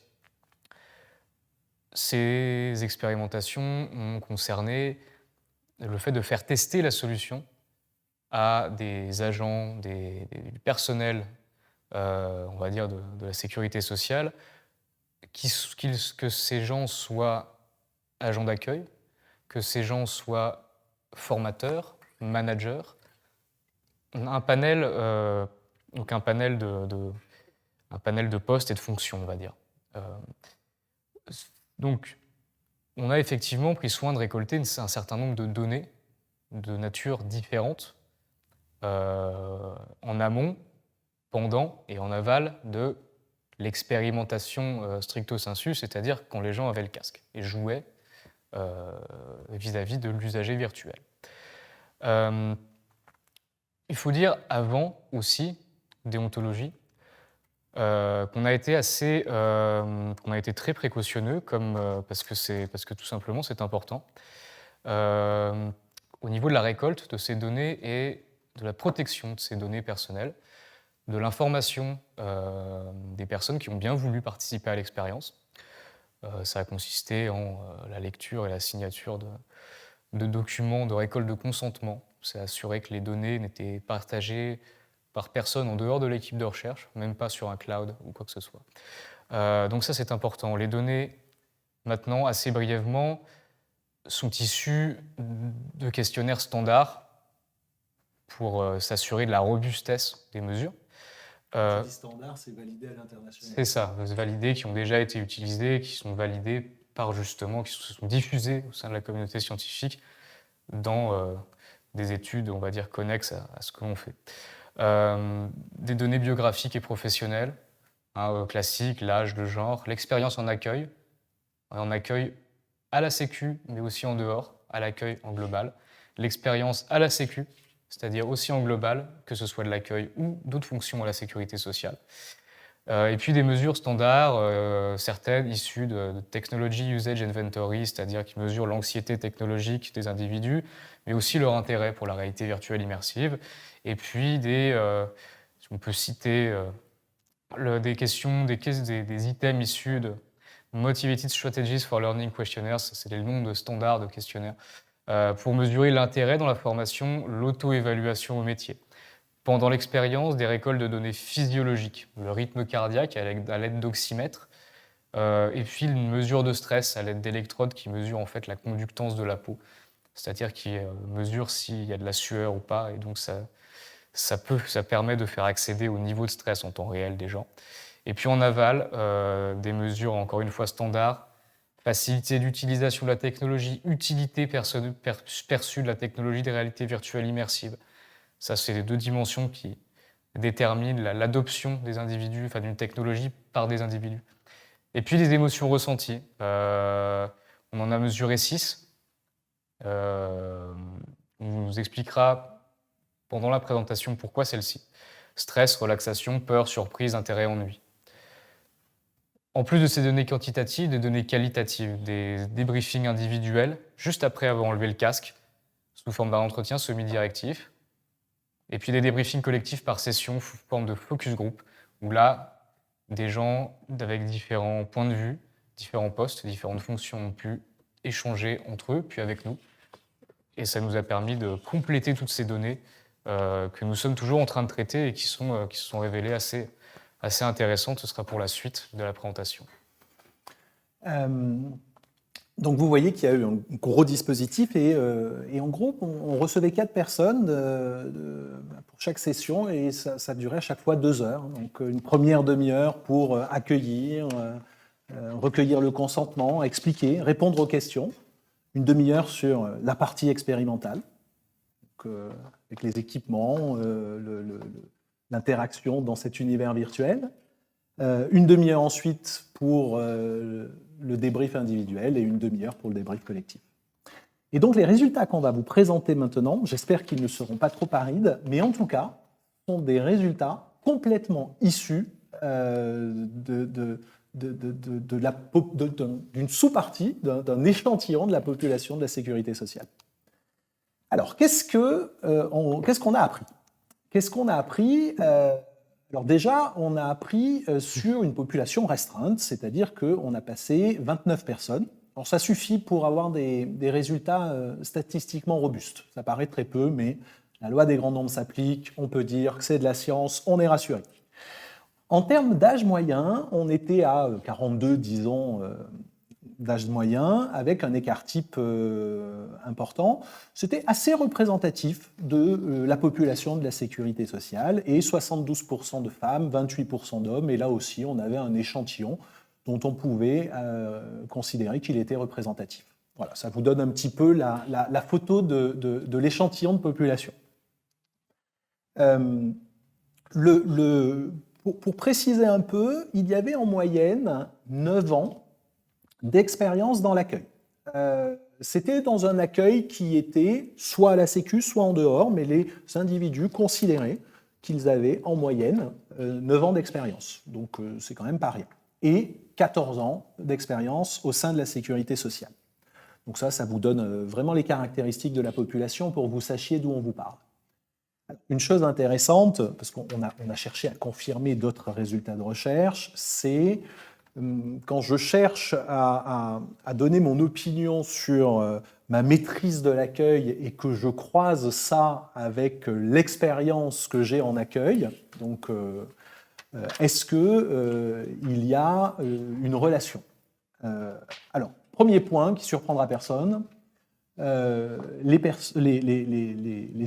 Ces expérimentations ont concerné le fait de faire tester la solution à des agents, du personnel, on va dire, de la sécurité sociale, que ces gens soient agents d'accueil, que ces gens soient formateurs, managers, un panel de postes et de fonctions, on va dire. Donc, on a effectivement pris soin de récolter un certain nombre de données de nature différente, en amont, pendant et en aval de l'expérimentation stricto sensu, c'est-à-dire quand les gens avaient le casque et jouaient vis-à-vis de l'usager virtuel. Il faut dire avant aussi, déontologie, qu'on a été très précautionneux, parce que tout simplement c'est important, au niveau de la récolte de ces données et de la protection de ces données personnelles, de l'information des personnes qui ont bien voulu participer à l'expérience. Ça a consisté en la lecture et la signature de documents de récolte de consentement. C'est assurer que les données n'étaient partagées par personne en dehors de l'équipe de recherche, même pas sur un cloud ou quoi que ce soit. Donc ça, c'est important. Les données, maintenant, assez brièvement, sont issues de questionnaires standards pour s'assurer de la robustesse des mesures.
C'est standard, c'est validé à l'international.
C'est ça, validés, qui ont déjà été utilisés, qui sont validés qui se sont diffusés au sein de la communauté scientifique dans des études, on va dire, connexes à ce que l'on fait. Des données biographiques et professionnelles, classiques, l'âge, le genre, l'expérience en accueil à la Sécu, mais aussi en dehors, à l'accueil en global, l'expérience à la Sécu, c'est-à-dire aussi en global, que ce soit de l'accueil ou d'autres fonctions à la sécurité sociale. Et puis des mesures standards, certaines issues de Technology Usage Inventory, c'est-à-dire qui mesurent l'anxiété technologique des individus, mais aussi leur intérêt pour la réalité virtuelle immersive. Et puis on peut citer des items issus de Motivated Strategies for Learning Questionnaires, c'est les noms de standards de questionnaires, pour mesurer l'intérêt dans la formation, l'auto-évaluation au métier. Pendant l'expérience, des récoltes de données physiologiques, le rythme cardiaque à l'aide d'oxymètres, et puis une mesure de stress à l'aide d'électrodes qui mesurent en fait la conductance de la peau, c'est-à-dire qui mesure s'il y a de la sueur ou pas, et donc ça permet de faire accéder au niveau de stress en temps réel des gens. Et puis en aval, des mesures encore une fois standards, facilité d'utilisation de la technologie, utilité perçue de la technologie des réalités virtuelles immersives. Ça, c'est les 2 dimensions qui déterminent l'adoption des individus, enfin d'une technologie par des individus. Et puis les émotions ressenties. On en a mesuré 6. On vous expliquera pendant la présentation pourquoi celle-ci. stress, relaxation, peur, surprise, intérêt, ennui. En plus de ces données quantitatives, des données qualitatives, des débriefings individuels, juste après avoir enlevé le casque, sous forme d'un entretien semi-directif, et puis des débriefings collectifs par session, sous forme de focus group, où là, des gens avec différents points de vue, différents postes, différentes fonctions ont pu échanger entre eux, puis avec nous. Et ça nous a permis de compléter toutes ces données que nous sommes toujours en train de traiter et qui se sont révélées assez intéressantes. Ce sera pour la suite de la présentation.
Donc vous voyez qu'il y a eu un gros dispositif et en gros, on recevait 4 personnes pour chaque session et ça durait à chaque fois 2 heures. Donc une première demi-heure pour accueillir, recueillir le consentement, expliquer, répondre aux questions. Une demi-heure sur la partie expérimentale, donc, avec les équipements, l'interaction dans cet univers virtuel. Une demi-heure ensuite pour le débrief individuel et une demi-heure pour le débrief collectif. Et donc les résultats qu'on va vous présenter maintenant, j'espère qu'ils ne seront pas trop arides, mais en tout cas, sont des résultats complètement issus d'une sous-partie, d'un échantillon de la population de la sécurité sociale. Alors, qu'est-ce qu'on a appris ? Qu'est-ce qu'on a appris ? Alors déjà, on a appris sur une population restreinte, c'est-à-dire qu'on a passé 29 personnes. Alors ça suffit pour avoir des résultats statistiquement robustes. Ça paraît très peu, mais la loi des grands nombres s'applique, on peut dire que c'est de la science, on est rassuré. En termes d'âge moyen, on était à 42, disons, d'âge moyen, avec un écart type important. C'était assez représentatif de la population de la sécurité sociale, et 72% de femmes, 28% d'hommes, et là aussi, on avait un échantillon dont on pouvait considérer qu'il était représentatif. Voilà, ça vous donne un petit peu la photo de l'échantillon de population. Pour préciser un peu, il y avait en moyenne 9 ans d'expérience dans l'accueil. C'était dans un accueil qui était soit à la Sécu, soit en dehors, mais les individus considéraient qu'ils avaient en moyenne 9 ans d'expérience. Donc c'est quand même pas rien. Et 14 ans d'expérience au sein de la sécurité sociale. Donc ça vous donne vraiment les caractéristiques de la population pour que vous sachiez d'où on vous parle. Une chose intéressante, parce qu'on a cherché à confirmer d'autres résultats de recherche, c'est quand je cherche à donner mon opinion sur ma maîtrise de l'accueil et que je croise ça avec l'expérience que j'ai en accueil, donc est-ce qu'il y a une relation ? Alors, premier point qui surprendra personne, les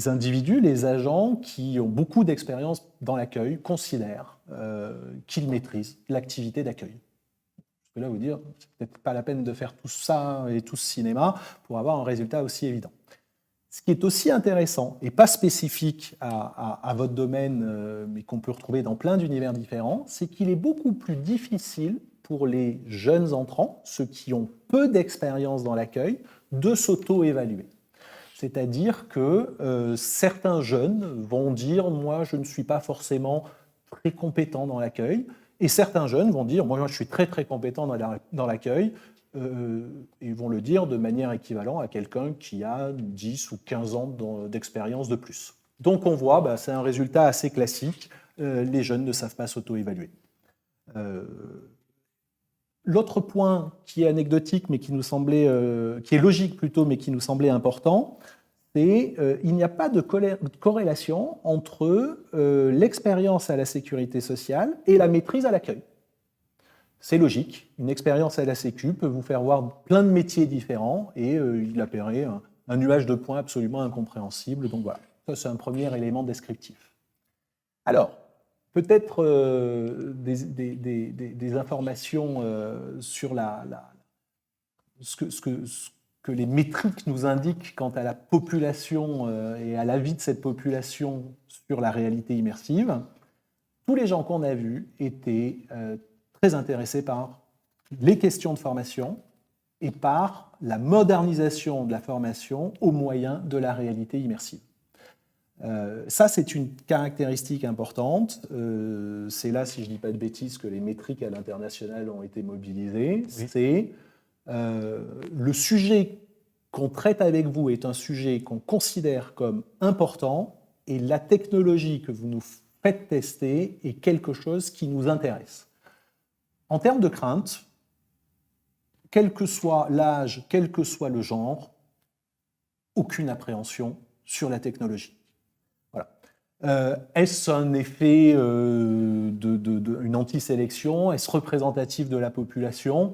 individus, les agents qui ont beaucoup d'expérience dans l'accueil considèrent qu'ils maîtrisent l'activité d'accueil. Je peux là vous dire, c'est peut-être pas la peine de faire tout ça et tout ce cinéma pour avoir un résultat aussi évident. Ce qui est aussi intéressant, et pas spécifique à votre domaine, mais qu'on peut retrouver dans plein d'univers différents, c'est qu'il est beaucoup plus difficile pour les jeunes entrants, ceux qui ont peu d'expérience dans l'accueil, de s'auto-évaluer. C'est-à-dire que certains jeunes vont dire « moi, je ne suis pas forcément très compétent dans l'accueil », et certains jeunes vont dire « moi, je suis très très compétent dans l'accueil », et vont le dire de manière équivalente à quelqu'un qui a 10 ou 15 ans d'expérience de plus. Donc on voit, c'est un résultat assez classique, les jeunes ne savent pas s'auto-évaluer. L'autre point qui est anecdotique, mais qui nous semblait, qui est logique plutôt, mais qui nous semblait important, c'est qu'il n'y a pas de corrélation entre l'expérience à la sécurité sociale et la maîtrise à l'accueil. C'est logique, une expérience à la Sécu peut vous faire voir plein de métiers différents et il apparaît un nuage de points absolument incompréhensible. Donc voilà, ça c'est un premier élément descriptif. Alors, peut-être des informations sur ce que les métriques nous indiquent quant à la population et à l'avis de cette population sur la réalité immersive. Tous les gens qu'on a vus étaient très intéressés par les questions de formation et par la modernisation de la formation au moyen de la réalité immersive. Ça, c'est une caractéristique importante. C'est là, si je ne dis pas de bêtises, que les métriques à l'international ont été mobilisées.
Oui.
C'est le sujet qu'on traite avec vous est un sujet qu'on considère comme important et la technologie que vous nous faites tester est quelque chose qui nous intéresse. En termes de crainte, quel que soit l'âge, quel que soit le genre, aucune appréhension sur la technologie. Est-ce un effet une anti-sélection? Est-ce représentatif de la population?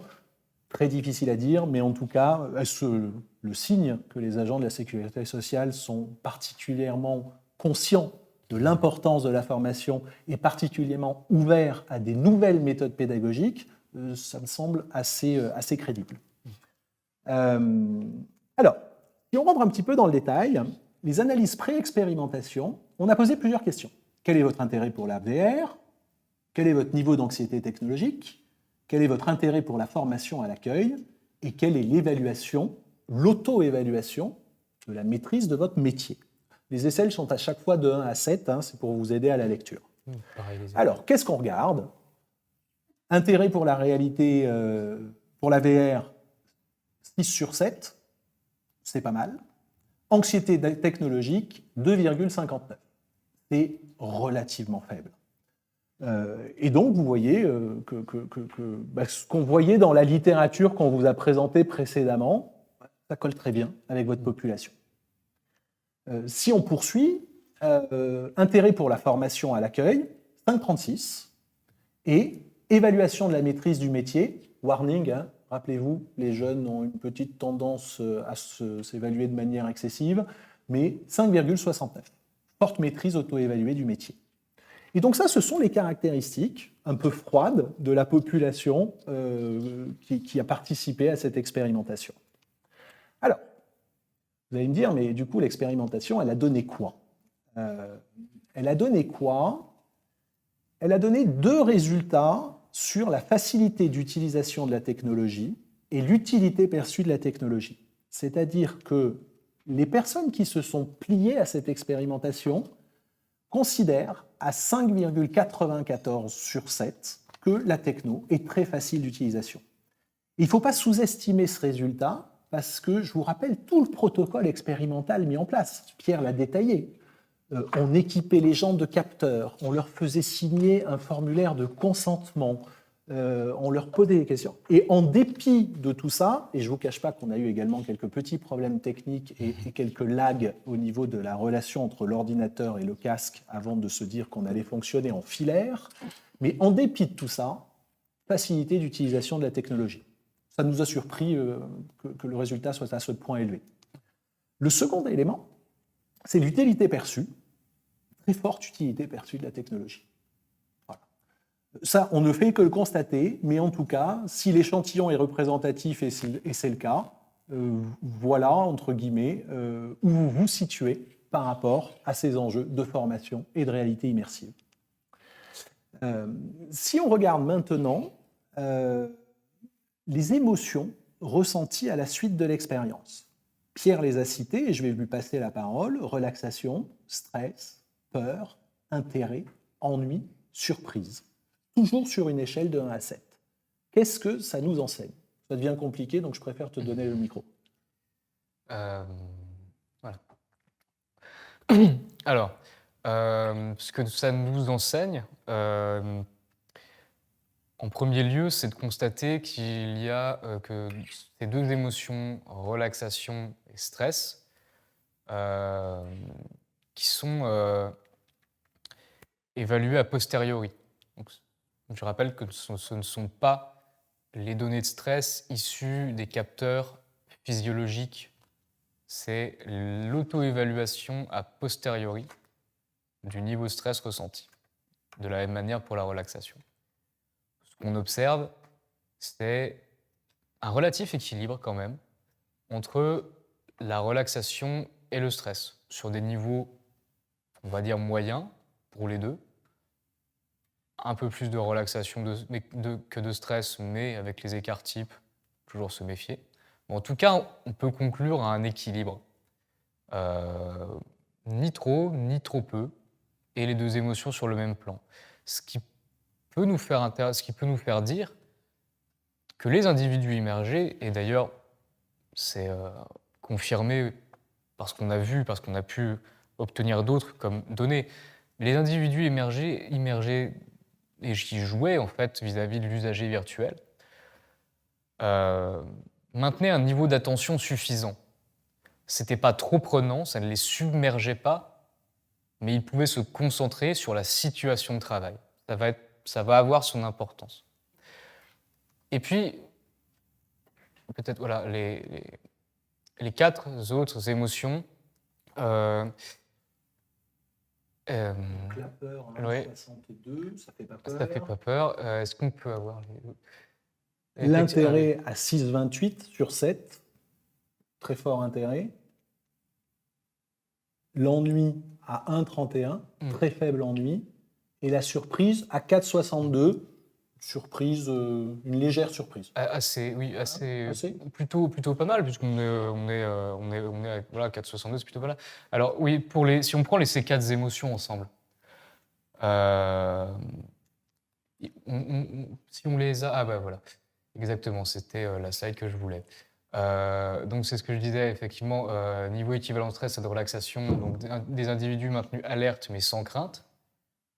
Très difficile à dire, mais en tout cas, est-ce le signe que les agents de la sécurité sociale sont particulièrement conscients de l'importance de la formation et particulièrement ouverts à des nouvelles méthodes pédagogiques? Ça me semble assez crédible. Alors, si on rentre un petit peu dans le détail, les analyses pré-expérimentation, on a posé plusieurs questions. Quel est votre intérêt pour la VR? Quel est votre niveau d'anxiété technologique? Quel est votre intérêt pour la formation à l'accueil? Et quelle est l'évaluation, l'auto-évaluation de la maîtrise de votre métier? Les échelles sont à chaque fois de 1 à 7, c'est pour vous aider à la lecture.
Pareil,
Alors, qu'est-ce qu'on regarde? Intérêt pour la réalité, pour la VR, 6 sur 7, c'est pas mal. Anxiété technologique, 2,59. C'est relativement faible. Et donc, vous voyez ce qu'on voyait dans la littérature qu'on vous a présentée précédemment, ça colle très bien avec votre population. Si on poursuit, intérêt pour la formation à l'accueil, 5,36. Et évaluation de la maîtrise du métier, warning, rappelez-vous, les jeunes ont une petite tendance à s'évaluer de manière excessive, mais 5,69. Forte maîtrise auto-évaluée du métier. Et donc ça, ce sont les caractéristiques un peu froides de la population qui a participé à cette expérimentation. Alors, vous allez me dire, mais du coup, l'expérimentation, elle a donné quoi? Elle a donné quoi? Elle a donné 2 résultats sur la facilité d'utilisation de la technologie et l'utilité perçue de la technologie. C'est-à-dire que les personnes qui se sont pliées à cette expérimentation considèrent à 5,94 sur 7 que la techno est très facile d'utilisation. Il ne faut pas sous-estimer ce résultat parce que, je vous rappelle, tout le protocole expérimental mis en place, Pierre l'a détaillé, on équipait les gens de capteurs, on leur faisait signer un formulaire de consentement, on leur posait des questions. Et en dépit de tout ça, et je ne vous cache pas qu'on a eu également quelques petits problèmes techniques et quelques lags au niveau de la relation entre l'ordinateur et le casque avant de se dire qu'on allait fonctionner en filaire, mais en dépit de tout ça, facilité d'utilisation de la technologie. Ça nous a surpris que le résultat soit à ce point élevé. Le second élément, c'est l'utilité perçue, très forte utilité perçue de la technologie. Voilà. Ça, on ne fait que le constater, mais en tout cas, si l'échantillon est représentatif, et c'est le cas, voilà, entre guillemets, où vous vous situez par rapport à ces enjeux de formation et de réalité immersive. Si on regarde maintenant les émotions ressenties à la suite de l'expérience. Pierre les a citées et je vais lui passer la parole. Relaxation, stress, peur, intérêt, ennui, surprise. Toujours sur une échelle de 1 à 7. Qu'est-ce que ça nous enseigne? Ça devient compliqué, donc je préfère te donner le micro.
Voilà. Alors, ce que ça nous enseigne, en premier lieu, c'est de constater qu'il y a que ces 2 émotions, relaxation et stress, qui sont évaluées a posteriori. Donc, je rappelle que ce ne sont pas les données de stress issues des capteurs physiologiques. C'est l'auto-évaluation a posteriori du niveau de stress ressenti. De la même manière pour la relaxation. Ce qu'on observe, c'est un relatif équilibre quand même entre la relaxation et le stress, sur des niveaux, on va dire, moyens pour les deux. Un peu plus de relaxation que de stress, mais avec les écarts types, toujours se méfier. Mais en tout cas, on peut conclure à un équilibre. ni trop, ni trop peu, et les deux émotions sur le même plan. Ce qui peut nous faire dire que les individus immergés, et d'ailleurs c'est confirmé parce qu'on a vu, parce qu'on a pu obtenir d'autres comme données, les individus immergés et qui jouaient en fait vis-à-vis de l'usager virtuel maintenaient un niveau d'attention suffisant. C'était pas trop prenant, ça ne les submergeait pas, mais ils pouvaient se concentrer sur la situation de travail. Ça va avoir son importance. Et puis, peut-être voilà, les quatre autres émotions.
Donc la peur, hein,
Ouais.
62, ça fait pas peur.
Ça fait pas peur. Est-ce qu'on peut avoir
L'intérêt à 6,28 sur 7, très fort intérêt. L'ennui à 1,31, très faible ennui. Et la surprise à 4,62, surprise, une légère surprise.
Assez. Plutôt pas mal, puisqu'on est à voilà, 4,62, c'est plutôt pas mal. Alors oui, si on prend ces quatre émotions ensemble, si on les a... Ah bah voilà, exactement, c'était la slide que je voulais. Donc c'est ce que je disais, effectivement, niveau équivalent stress et de relaxation, donc des individus maintenus alertes mais sans crainte.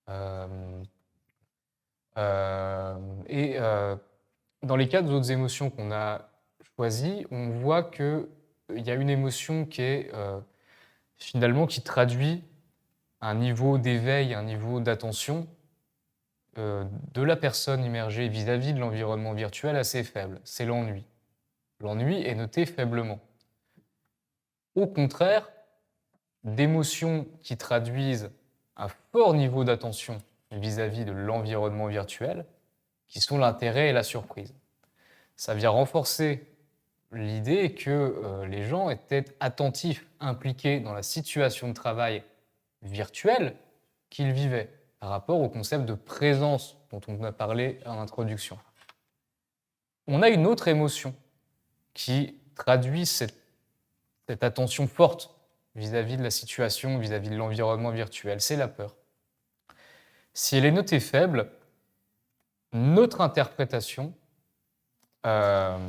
Dans les quatre autres émotions qu'on a choisies, on voit qu'il y a une émotion qui est finalement qui traduit un niveau d'éveil, un niveau d'attention de la personne immergée vis-à-vis de l'environnement virtuel assez faible. C'est l'ennui. L'ennui est noté faiblement. Au contraire, d'émotions qui traduisent un fort niveau d'attention vis-à-vis de l'environnement virtuel, qui sont l'intérêt et la surprise. Ça vient renforcer l'idée que les gens étaient attentifs, impliqués dans la situation de travail virtuelle qu'ils vivaient, par rapport au concept de présence dont on a parlé en introduction. On a une autre émotion qui traduit cette attention forte vis-à-vis de la situation, vis-à-vis de l'environnement virtuel, c'est la peur. Si elle est notée faible, notre interprétation, on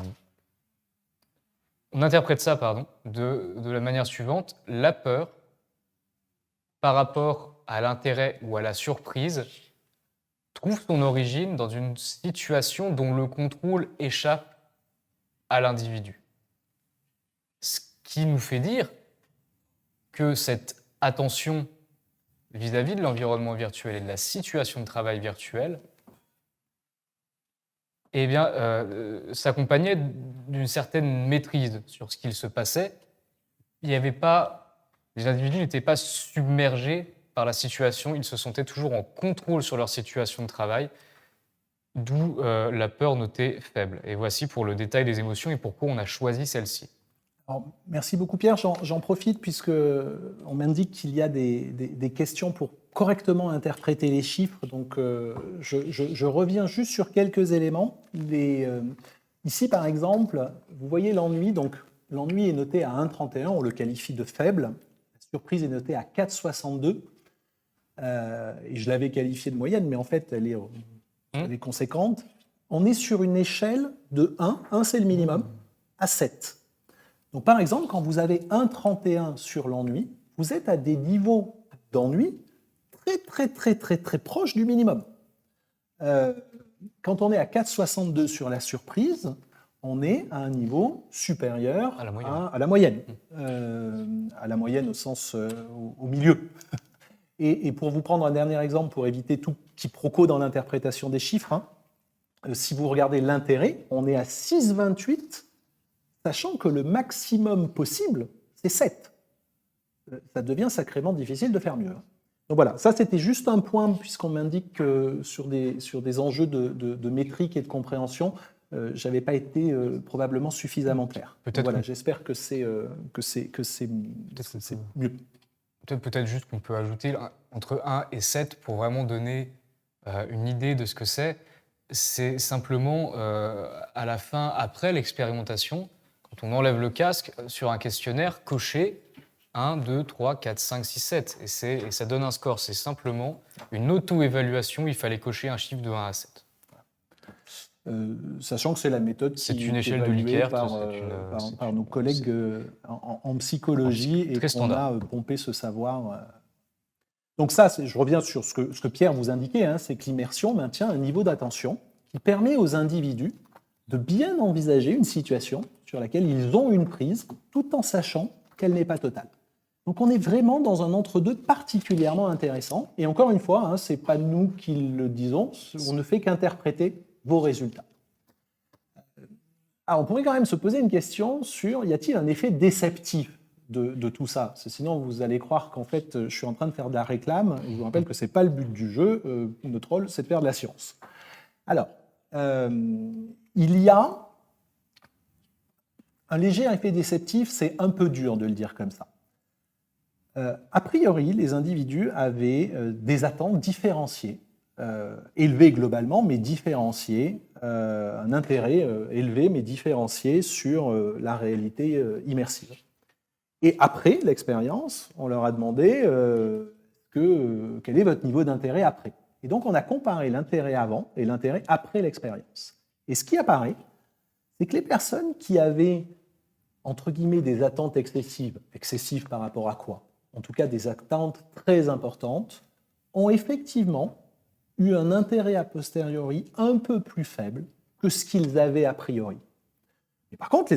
interprète ça de la manière suivante: la peur, par rapport à l'intérêt ou à la surprise, trouve son origine dans une situation dont le contrôle échappe à l'individu. Ce qui nous fait dire que cette attention vis-à-vis de l'environnement virtuel et de la situation de travail virtuelle s'accompagnait d'une certaine maîtrise sur ce qu'il se passait. Les individus n'étaient pas submergés par la situation, ils se sentaient toujours en contrôle sur leur situation de travail, d'où la peur notée faible. Et voici pour le détail des émotions et pourquoi on a choisi celle-ci.
Alors, merci beaucoup Pierre, j'en profite puisqu'on m'indique qu'il y a des questions pour correctement interpréter les chiffres, donc je reviens juste sur quelques éléments. Ici par exemple, vous voyez l'ennui, donc l'ennui est noté à 1,31, on le qualifie de faible, la surprise est notée à 4,62, et je l'avais qualifiée de moyenne, mais en fait elle est conséquente. On est sur une échelle de 1 c'est le minimum, à 7. Donc, par exemple, quand vous avez 1,31 sur l'ennui, vous êtes à des niveaux d'ennui très proches du minimum. Quand on est à 4,62 sur la surprise, on est à un niveau supérieur à la moyenne. À la moyenne au sens au milieu. Et pour vous prendre un dernier exemple, pour éviter tout quiproquo dans l'interprétation des chiffres, si vous regardez l'intérêt, on est à 6,28, sachant que le maximum possible, c'est 7. Ça devient sacrément difficile de faire mieux. Donc voilà, ça c'était juste un point, puisqu'on m'indique que sur des enjeux de métrique et de compréhension, je n'avais pas été probablement suffisamment clair. Voilà, j'espère que c'est mieux.
Peut-être juste qu'on peut ajouter entre 1 et 7 pour vraiment donner une idée de ce que c'est. C'est simplement à la fin, après l'expérimentation, quand on enlève le casque, sur un questionnaire, cocher 1, 2, 3, 4, 5, 6, 7. Et ça donne un score. C'est simplement une auto-évaluation. Il fallait cocher un chiffre de 1 à 7.
Sachant que c'est la méthode qui
C'est une
est
échelle de
évaluée
Likert,
par nos collègues en psychologie et
très
qu'on
standard.
a pompé ce savoir. Donc ça, je reviens sur ce que Pierre vous indiquait, hein, c'est que l'immersion maintient un niveau d'attention qui permet aux individus de bien envisager une situation sur laquelle ils ont une prise, tout en sachant qu'elle n'est pas totale. Donc on est vraiment dans un entre-deux particulièrement intéressant. Et encore une fois, hein, ce n'est pas nous qui le disons, on ne fait qu'interpréter vos résultats. Alors, on pourrait quand même se poser une question sur, y a-t-il un effet déceptif de tout ça? Parce que sinon, vous allez croire qu'en fait, je suis en train de faire de la réclame. Je vous rappelle que ce n'est pas le but du jeu. Notre rôle, c'est de faire de la science. Alors, il y a un léger effet déceptif, c'est un peu dur de le dire comme ça. A priori, les individus avaient des attentes différenciées, élevées globalement, mais différenciées, un intérêt élevé, mais différencié sur la réalité immersive. Et après l'expérience, on leur a demandé quel est votre niveau d'intérêt après. Et donc, on a comparé l'intérêt avant et l'intérêt après l'expérience. Et ce qui apparaît, c'est que les personnes qui avaient, entre guillemets, des attentes excessives par rapport à quoi? En tout cas des attentes très importantes, ont effectivement eu un intérêt a posteriori un peu plus faible que ce qu'ils avaient a priori. Et par contre,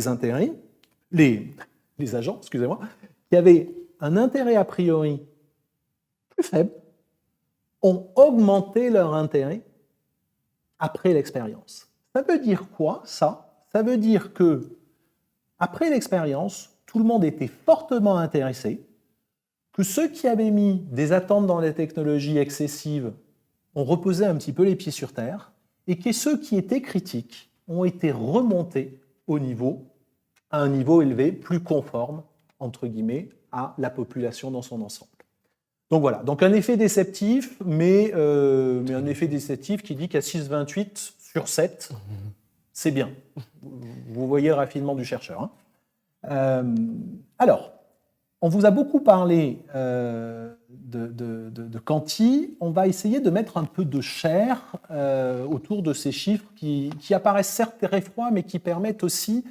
les agents, excusez-moi, qui avaient un intérêt a priori plus faible, ont augmenté leur intérêt après l'expérience. Ça veut dire quoi, ça? Ça veut dire que, après l'expérience, tout le monde était fortement intéressé, que ceux qui avaient mis des attentes dans les technologies excessives ont reposé un petit peu les pieds sur terre, et que ceux qui étaient critiques ont été remontés à un niveau élevé, plus conforme, entre guillemets, à la population dans son ensemble. Donc voilà, donc un effet déceptif, mais un effet déceptif qui dit qu'à 6,28 sur 7, c'est bien. Vous voyez le raffinement du chercheur. Hein. Alors, on vous a beaucoup parlé de quanti. On va essayer de mettre un peu de chair autour de ces chiffres qui apparaissent certes très froids, mais qui permettent aussi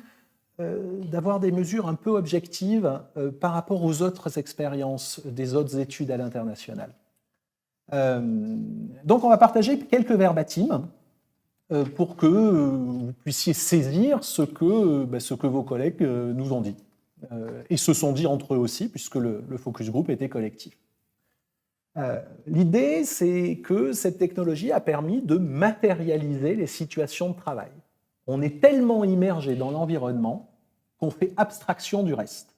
d'avoir des mesures un peu objectives par rapport aux autres expériences des autres études à l'international. Donc on va partager quelques verbatims pour que vous puissiez saisir ce que vos collègues nous ont dit. Et se sont dit entre eux aussi, puisque le focus group était collectif. L'idée, c'est que cette technologie a permis de matérialiser les situations de travail. On est tellement immergé dans l'environnement qu'on fait abstraction du reste.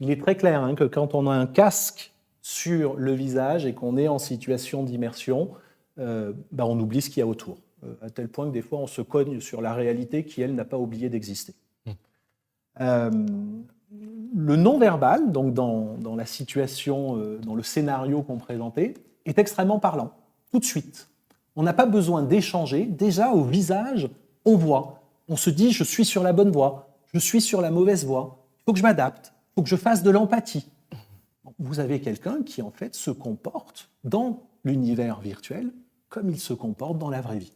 Il est très clair hein, que quand on a un casque sur le visage et qu'on est en situation d'immersion, on oublie ce qu'il y a autour, à tel point que des fois on se cogne sur la réalité qui, elle, n'a pas oublié d'exister. Le non-verbal, donc dans la situation, dans le scénario qu'on présentait, est extrêmement parlant, tout de suite. On n'a pas besoin d'échanger, déjà au visage, on voit. On se dit, je suis sur la bonne voie, je suis sur la mauvaise voie, il faut que je m'adapte, il faut que je fasse de l'empathie. Vous avez quelqu'un qui, en fait, se comporte dans l'univers virtuel comme il se comporte dans la vraie vie.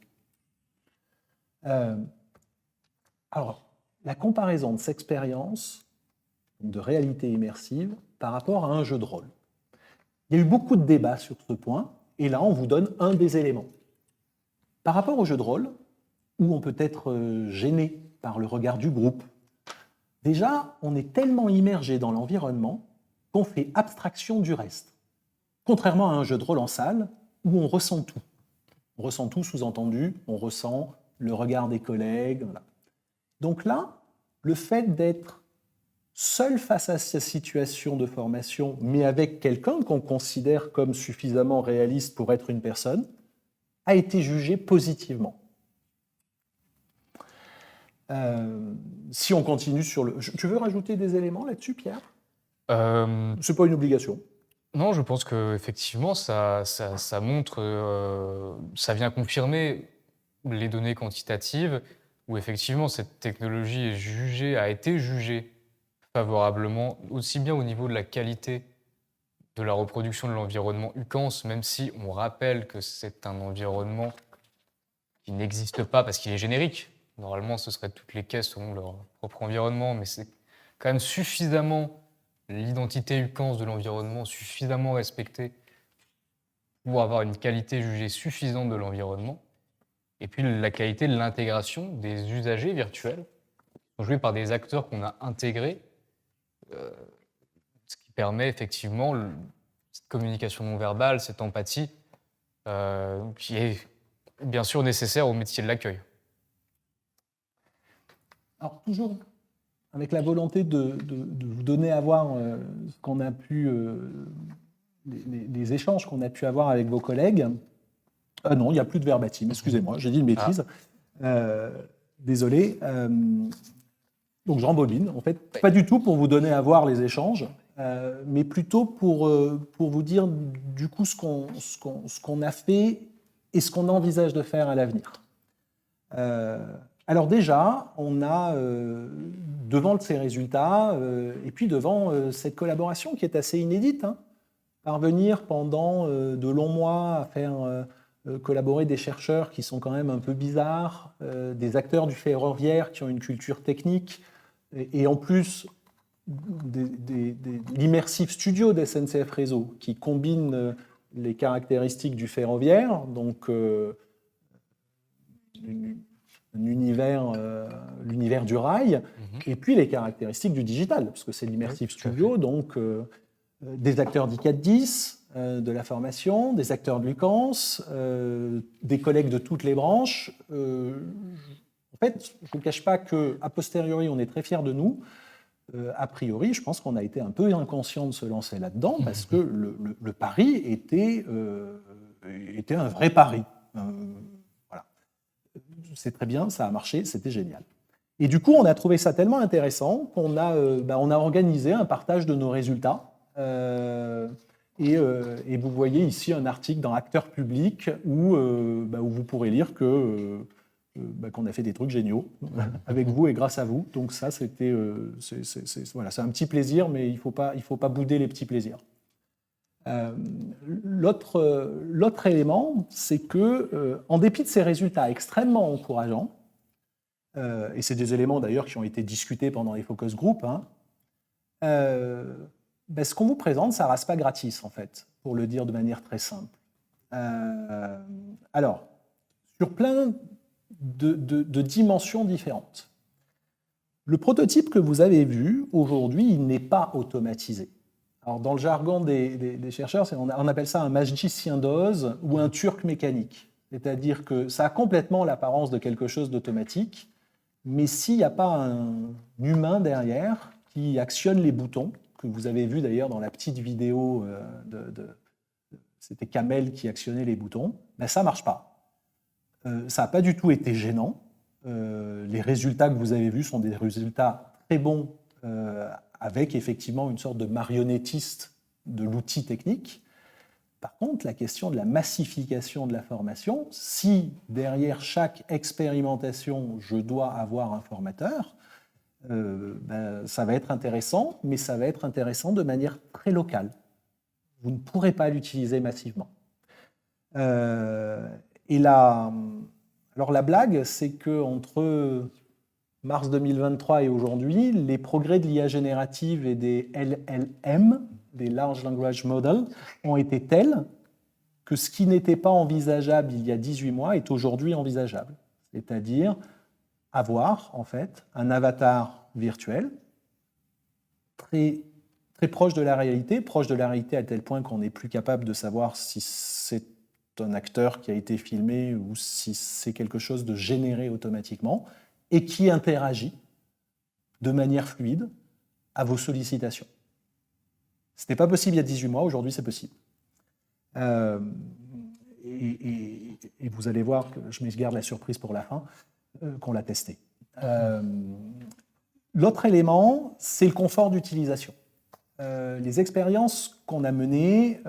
Alors, la comparaison de cette expérience de réalité immersive par rapport à un jeu de rôle. Il y a eu beaucoup de débats sur ce point, et là, on vous donne un des éléments. Par rapport au jeu de rôle, où on peut être gêné par le regard du groupe, déjà, on est tellement immergé dans l'environnement qu'on fait abstraction du reste. Contrairement à un jeu de rôle en salle, où on ressent tout. On ressent tout, sous-entendu, on ressent le regard des collègues. Voilà. Donc là, le fait d'être seul face à sa situation de formation, mais avec quelqu'un qu'on considère comme suffisamment réaliste pour être une personne, a été jugé positivement. Si on continue sur le... Tu veux rajouter des éléments là-dessus, Pierre ? C'est pas une obligation.
Non, je pense qu'effectivement, ça montre, ça vient confirmer les données quantitatives, où effectivement cette technologie a été jugée favorablement, aussi bien au niveau de la qualité de la reproduction de l'environnement UCANS, même si on rappelle que c'est un environnement qui n'existe pas parce qu'il est générique. Normalement, ce serait toutes les caisses selon leur propre environnement, mais c'est quand même suffisamment l'identité UCANS de l'environnement, suffisamment respectée pour avoir une qualité jugée suffisante de l'environnement. Et puis la qualité de l'intégration des usagers virtuels, joués par des acteurs qu'on a intégrés, ce qui permet effectivement cette communication non verbale, cette empathie, qui est bien sûr nécessaire au métier de l'accueil.
Alors toujours avec la volonté de vous donner à voir ce qu'on a pu, les échanges qu'on a pu avoir avec vos collègues. Non, il n'y a plus de verbatim, excusez-moi, j'ai dit une bêtise. Désolé. Donc je rembobine, en fait, pas du tout pour vous donner à voir les échanges, mais plutôt pour vous dire du coup ce qu'on a fait et ce qu'on envisage de faire à l'avenir. Alors déjà, on a, devant ces résultats, et puis devant cette collaboration qui est assez inédite, parvenir pendant de longs mois à faire collaborer des chercheurs qui sont quand même un peu bizarres, des acteurs du ferroviaire qui ont une culture technique, et en plus l'immersive studio d'SNCF Réseau qui combine les caractéristiques du ferroviaire, donc l'univers du rail, et puis les caractéristiques du digital, parce que c'est l'immersive studio, donc des acteurs d'I410, de la formation, des acteurs de l'UCANS, des collègues de toutes les branches. En fait, je ne vous cache pas qu'a posteriori, on est très fiers de nous. A priori, je pense qu'on a été un peu inconscient de se lancer là-dedans, parce que le pari était un vrai pari. Voilà. C'est très bien, ça a marché, c'était génial. Et du coup, on a trouvé ça tellement intéressant qu'on a, on a organisé un partage de nos résultats. Et vous voyez ici un article dans Acteurs publics où vous pourrez lire qu'on a fait des trucs géniaux avec vous et grâce à vous. Donc ça, c'était, voilà, c'est un petit plaisir, mais il faut pas bouder les petits plaisirs. L'autre élément, c'est que, en dépit de ces résultats extrêmement encourageants, et c'est des éléments d'ailleurs qui ont été discutés pendant les focus group, ce qu'on vous présente, ça ne reste pas gratis, en fait, pour le dire de manière très simple. Alors, sur plein de dimensions différentes. Le prototype que vous avez vu, aujourd'hui, il n'est pas automatisé. Alors, dans le jargon des chercheurs, on appelle ça un magicien d'Oz ou un turc mécanique. C'est-à-dire que ça a complètement l'apparence de quelque chose d'automatique, mais s'il n'y a pas un humain derrière qui actionne les boutons, que vous avez vu d'ailleurs dans la petite vidéo, c'était Kamel qui actionnait les boutons, ça ne marche pas. Ça n'a pas du tout été gênant. Les résultats que vous avez vus sont des résultats très bons, avec effectivement une sorte de marionnettiste de l'outil technique. Par contre, la question de la massification de la formation, si derrière chaque expérimentation, je dois avoir un formateur, ça va être intéressant, mais ça va être intéressant de manière très locale. Vous ne pourrez pas l'utiliser massivement. Alors la blague, c'est qu'entre mars 2023 et aujourd'hui, les progrès de l'IA générative et des LLM, des Large Language Models, ont été tels que ce qui n'était pas envisageable il y a 18 mois est aujourd'hui envisageable. C'est-à-dire avoir, en fait, un avatar virtuel très, très proche de la réalité à tel point qu'on n'est plus capable de savoir si c'est un acteur qui a été filmé ou si c'est quelque chose de généré automatiquement et qui interagit de manière fluide à vos sollicitations. Ce n'était pas possible il y a 18 mois, aujourd'hui c'est possible. Et vous allez voir que je me garde la surprise pour la fin, qu'on l'a testé. L'autre élément, c'est le confort d'utilisation. Les expériences qu'on a menées,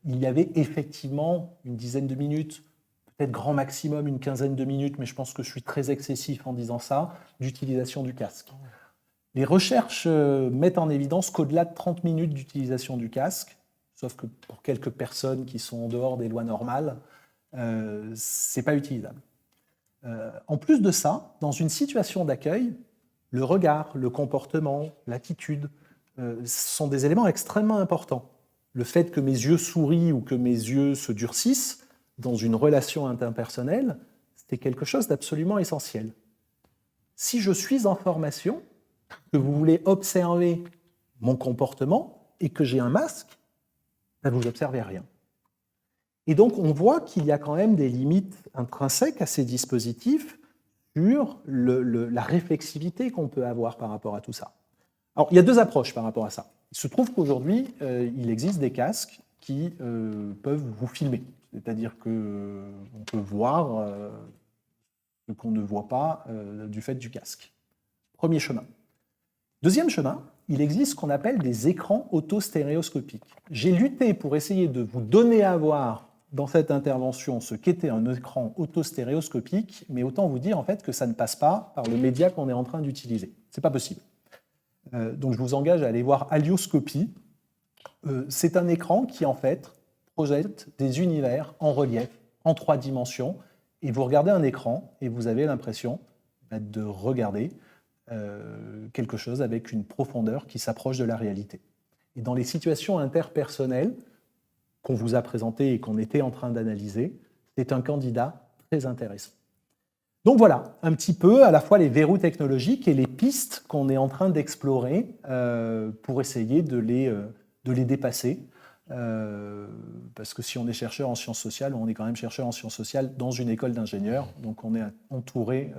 il y avait effectivement une dizaine de minutes, peut-être grand maximum une quinzaine de minutes, mais je pense que je suis très excessif en disant ça, d'utilisation du casque. Les recherches mettent en évidence qu'au-delà de 30 minutes d'utilisation du casque, sauf que pour quelques personnes qui sont en dehors des lois normales, ce n'est pas utilisable. En plus de ça, dans une situation d'accueil, le regard, le comportement, l'attitude sont des éléments extrêmement importants. Le fait que mes yeux sourient ou que mes yeux se durcissent dans une relation interpersonnelle, c'est quelque chose d'absolument essentiel. Si je suis en formation, que vous voulez observer mon comportement et que j'ai un masque, ben vous n'observez rien. Et donc, on voit qu'il y a quand même des limites intrinsèques à ces dispositifs sur la réflexivité qu'on peut avoir par rapport à tout ça. Alors, il y a deux approches par rapport à ça. Il se trouve qu'aujourd'hui, il existe des casques qui peuvent vous filmer. C'est-à-dire qu'on peut voir ce qu'on ne voit pas du fait du casque. Premier chemin. Deuxième chemin, il existe ce qu'on appelle des écrans autostéréoscopiques. J'ai lutté pour essayer de vous donner à voir dans cette intervention ce qu'était un écran autostéréoscopique, mais autant vous dire en fait que ça ne passe pas par le média qu'on est en train d'utiliser. Ce n'est pas possible. Donc je vous engage à aller voir Alioscopie. C'est un écran qui en fait projette des univers en relief, en 3 dimensions, et vous regardez un écran et vous avez l'impression de regarder quelque chose avec une profondeur qui s'approche de la réalité. Et dans les situations interpersonnelles qu'on vous a présentées et qu'on était en train d'analyser, c'est un candidat très intéressant. Donc voilà, un petit peu à la fois les verrous technologiques et les pistes qu'on est en train d'explorer pour essayer de les dépasser. Parce que si on est chercheur en sciences sociales, on est quand même chercheur en sciences sociales dans une école d'ingénieurs, donc on est entouré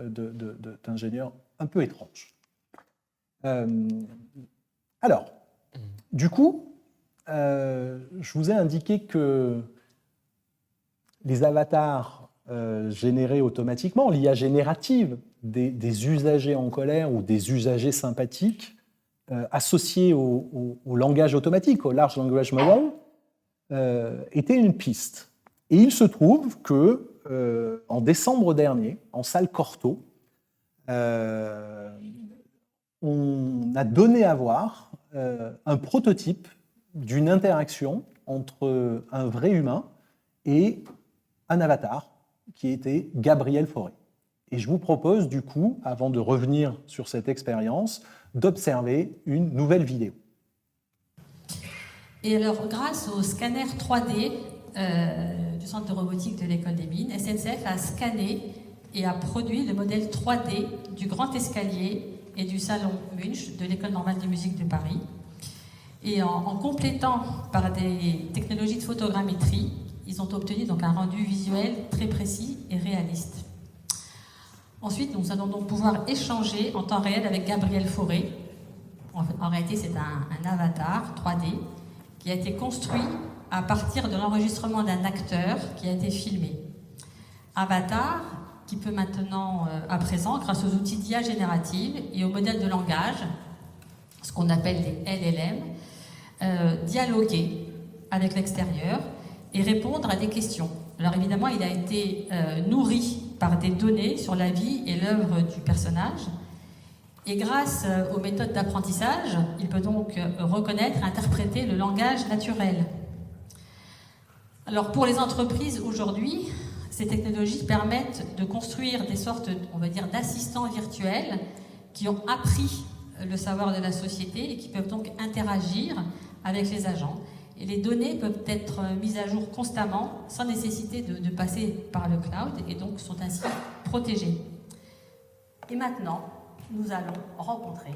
d'ingénieurs un peu étranges. Alors, du coup, je vous ai indiqué que les avatars générés automatiquement, l'IA générative des usagers en colère ou des usagers sympathiques, associés au langage automatique, au large language model, était une piste. Et il se trouve que en décembre dernier, en salle Cortot, on a donné à voir un prototype d'une interaction entre un vrai humain et un avatar qui était Gabriel Fauré. Et je vous propose du coup, avant de revenir sur cette expérience, d'observer une nouvelle vidéo.
Et alors, grâce au scanner 3D du centre de robotique de l'École des Mines, SNCF a scanné et a produit le modèle 3D du grand escalier et du salon Munch de l'École normale de musique de Paris. Et en complétant par des technologies de photogrammétrie, ils ont obtenu donc un rendu visuel très précis et réaliste. Ensuite, nous allons donc pouvoir échanger en temps réel avec Gabriel Fauré. En réalité, c'est un avatar 3D qui a été construit à partir de l'enregistrement d'un acteur qui a été filmé. Avatar qui peut maintenant, à présent, grâce aux outils d'IA générative et aux modèles de langage, ce qu'on appelle des LLM, dialoguer avec l'extérieur et répondre à des questions. Alors évidemment, il a été nourri par des données sur la vie et l'œuvre du personnage. Et grâce aux méthodes d'apprentissage, il peut donc reconnaître et interpréter le langage naturel. Alors pour les entreprises aujourd'hui, ces technologies permettent de construire des sortes, on va dire, d'assistants virtuels qui ont appris le savoir de la société et qui peuvent donc interagir avec les agents. Et les données peuvent être mises à jour constamment sans nécessité de passer par le cloud et donc sont ainsi protégées. Et maintenant, nous allons rencontrer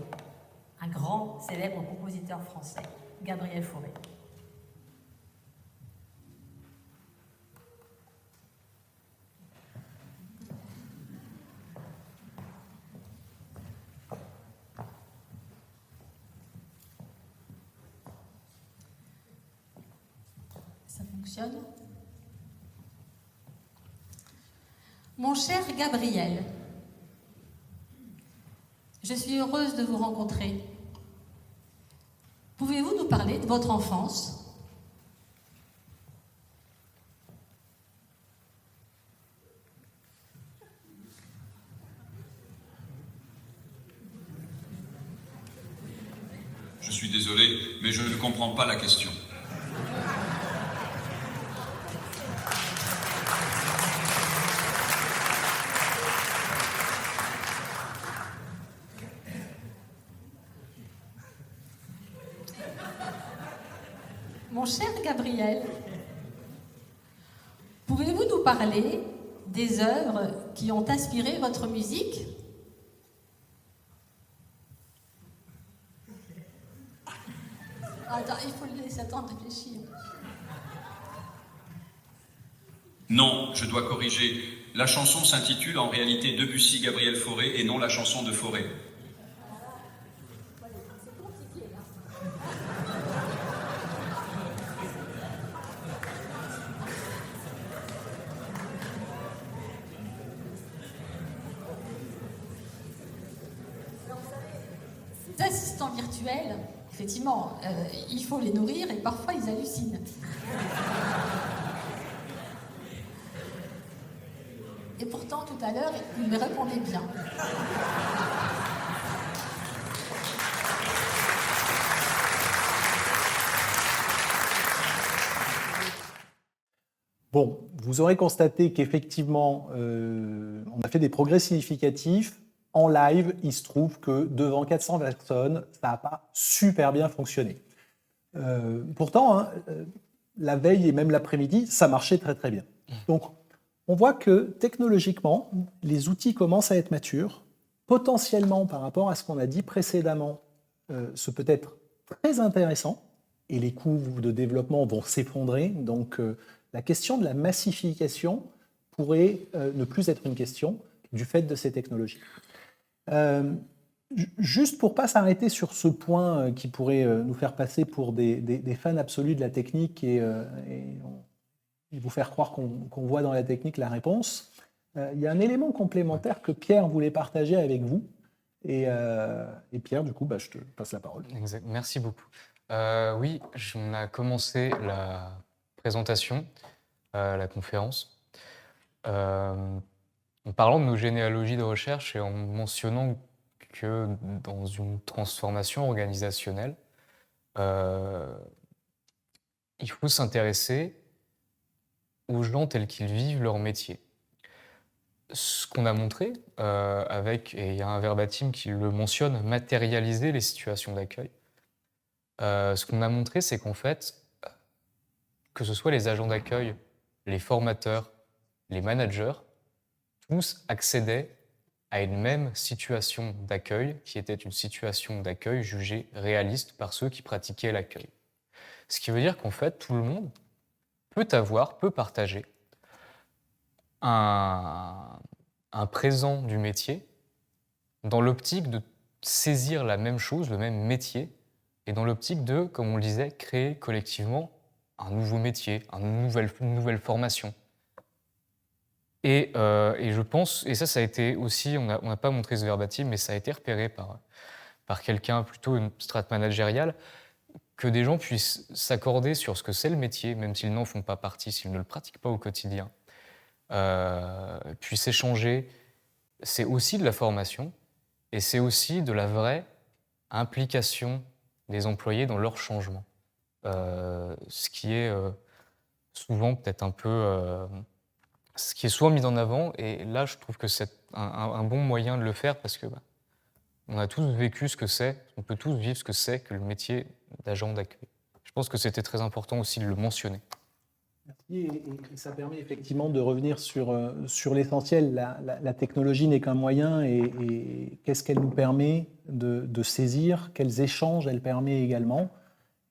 un grand célèbre compositeur français, Gabriel Fauré. Ça fonctionne ? Mon cher Gabriel, je suis heureuse de vous rencontrer. Pouvez-vous nous parler de votre enfance ?
Je suis désolé, mais je ne comprends pas la question.
Mon cher Gabriel, pouvez-vous nous parler des œuvres qui ont inspiré votre musique? Attends, il faut le laisser attendre réfléchir.
Non, je dois corriger. La chanson s'intitule en réalité Debussy Gabriel Fauré et non la chanson de Fauré.
Les assistants virtuels, effectivement, il faut les nourrir et parfois ils hallucinent. Et pourtant, tout à l'heure, il me répondait bien.
Bon, vous aurez constaté qu'effectivement, on a fait des progrès significatifs. En live, il se trouve que devant 400 personnes, ça n'a pas super bien fonctionné. Pourtant, hein, la veille et même l'après-midi, ça marchait très très bien. Donc, on voit que technologiquement, les outils commencent à être matures. Potentiellement, par rapport à ce qu'on a dit précédemment, ce peut être très intéressant et les coûts de développement vont s'effondrer. Donc, la question de la massification pourrait ne plus être une question du fait de ces technologies. Juste pour ne pas s'arrêter sur ce point qui pourrait nous faire passer pour des fans absolus de la technique et vous faire croire qu'on voit dans la technique la réponse, il y a un élément complémentaire que Pierre voulait partager avec vous. Et Pierre, du coup, je te passe la parole.
Exact. Merci beaucoup. Oui, on a commencé la présentation, la conférence, en parlant de nos généalogies de recherche et en mentionnant que dans une transformation organisationnelle, il faut s'intéresser aux gens tels qu'ils vivent leur métier. Ce qu'on a montré et il y a un verbatim qui le mentionne, matérialiser les situations d'accueil. Ce qu'on a montré, c'est qu'en fait, que ce soit les agents d'accueil, les formateurs, les managers, tous accédaient à une même situation d'accueil, qui était une situation d'accueil jugée réaliste par ceux qui pratiquaient l'accueil. Ce qui veut dire qu'en fait, tout le monde peut partager un présent du métier dans l'optique de saisir la même chose, le même métier, et dans l'optique de, comme on le disait, créer collectivement un nouveau métier, une nouvelle formation. Et je pense, et ça a été aussi, on n'a pas montré ce verbatim, mais ça a été repéré par quelqu'un, plutôt une strate managériale, que des gens puissent s'accorder sur ce que c'est le métier, même s'ils n'en font pas partie, s'ils ne le pratiquent pas au quotidien, puissent échanger. C'est aussi de la formation, et c'est aussi de la vraie implication des employés dans leur changement. Ce qui est souvent peut-être un peu... ce qui est souvent mis en avant, et là je trouve que c'est un bon moyen de le faire parce que on a tous vécu ce que c'est, on peut tous vivre ce que c'est que le métier d'agent d'accueil. Je pense que c'était très important aussi de le mentionner.
Merci, et ça permet effectivement de revenir sur l'essentiel. La technologie n'est qu'un moyen, et qu'est-ce qu'elle nous permet de saisir, quels échanges elle permet également.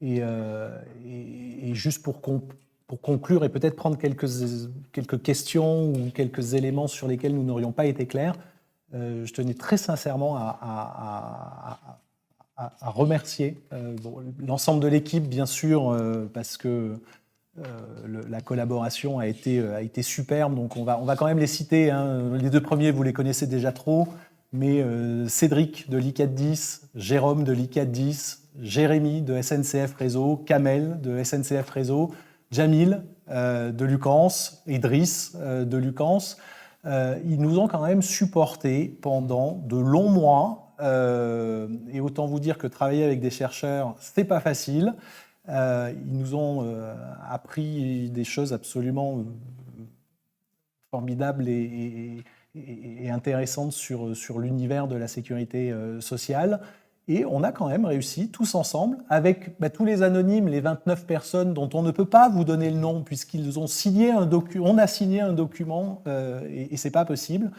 Et juste pour conclure et peut-être prendre quelques questions ou quelques éléments sur lesquels nous n'aurions pas été clairs, je tenais très sincèrement à remercier l'ensemble de l'équipe, bien sûr, parce que la collaboration a été superbe. Donc on va quand même les citer, hein. Les deux premiers, vous les connaissez déjà trop, mais Cédric de l'ICAT10, Jérôme de l'ICAT10, Jérémy de SNCF Réseau, Kamel de SNCF Réseau, Jamil de Lucans, Idriss de Lucans, ils nous ont quand même supportés pendant de longs mois et autant vous dire que travailler avec des chercheurs, c'est pas facile. Ils nous ont appris des choses absolument formidables et intéressantes sur l'univers de la sécurité sociale. Et on a quand même réussi, tous ensemble, avec tous les anonymes, les 29 personnes dont on ne peut pas vous donner le nom, puisqu'ils ont signé un document, on a signé un document, et c'est pas possible.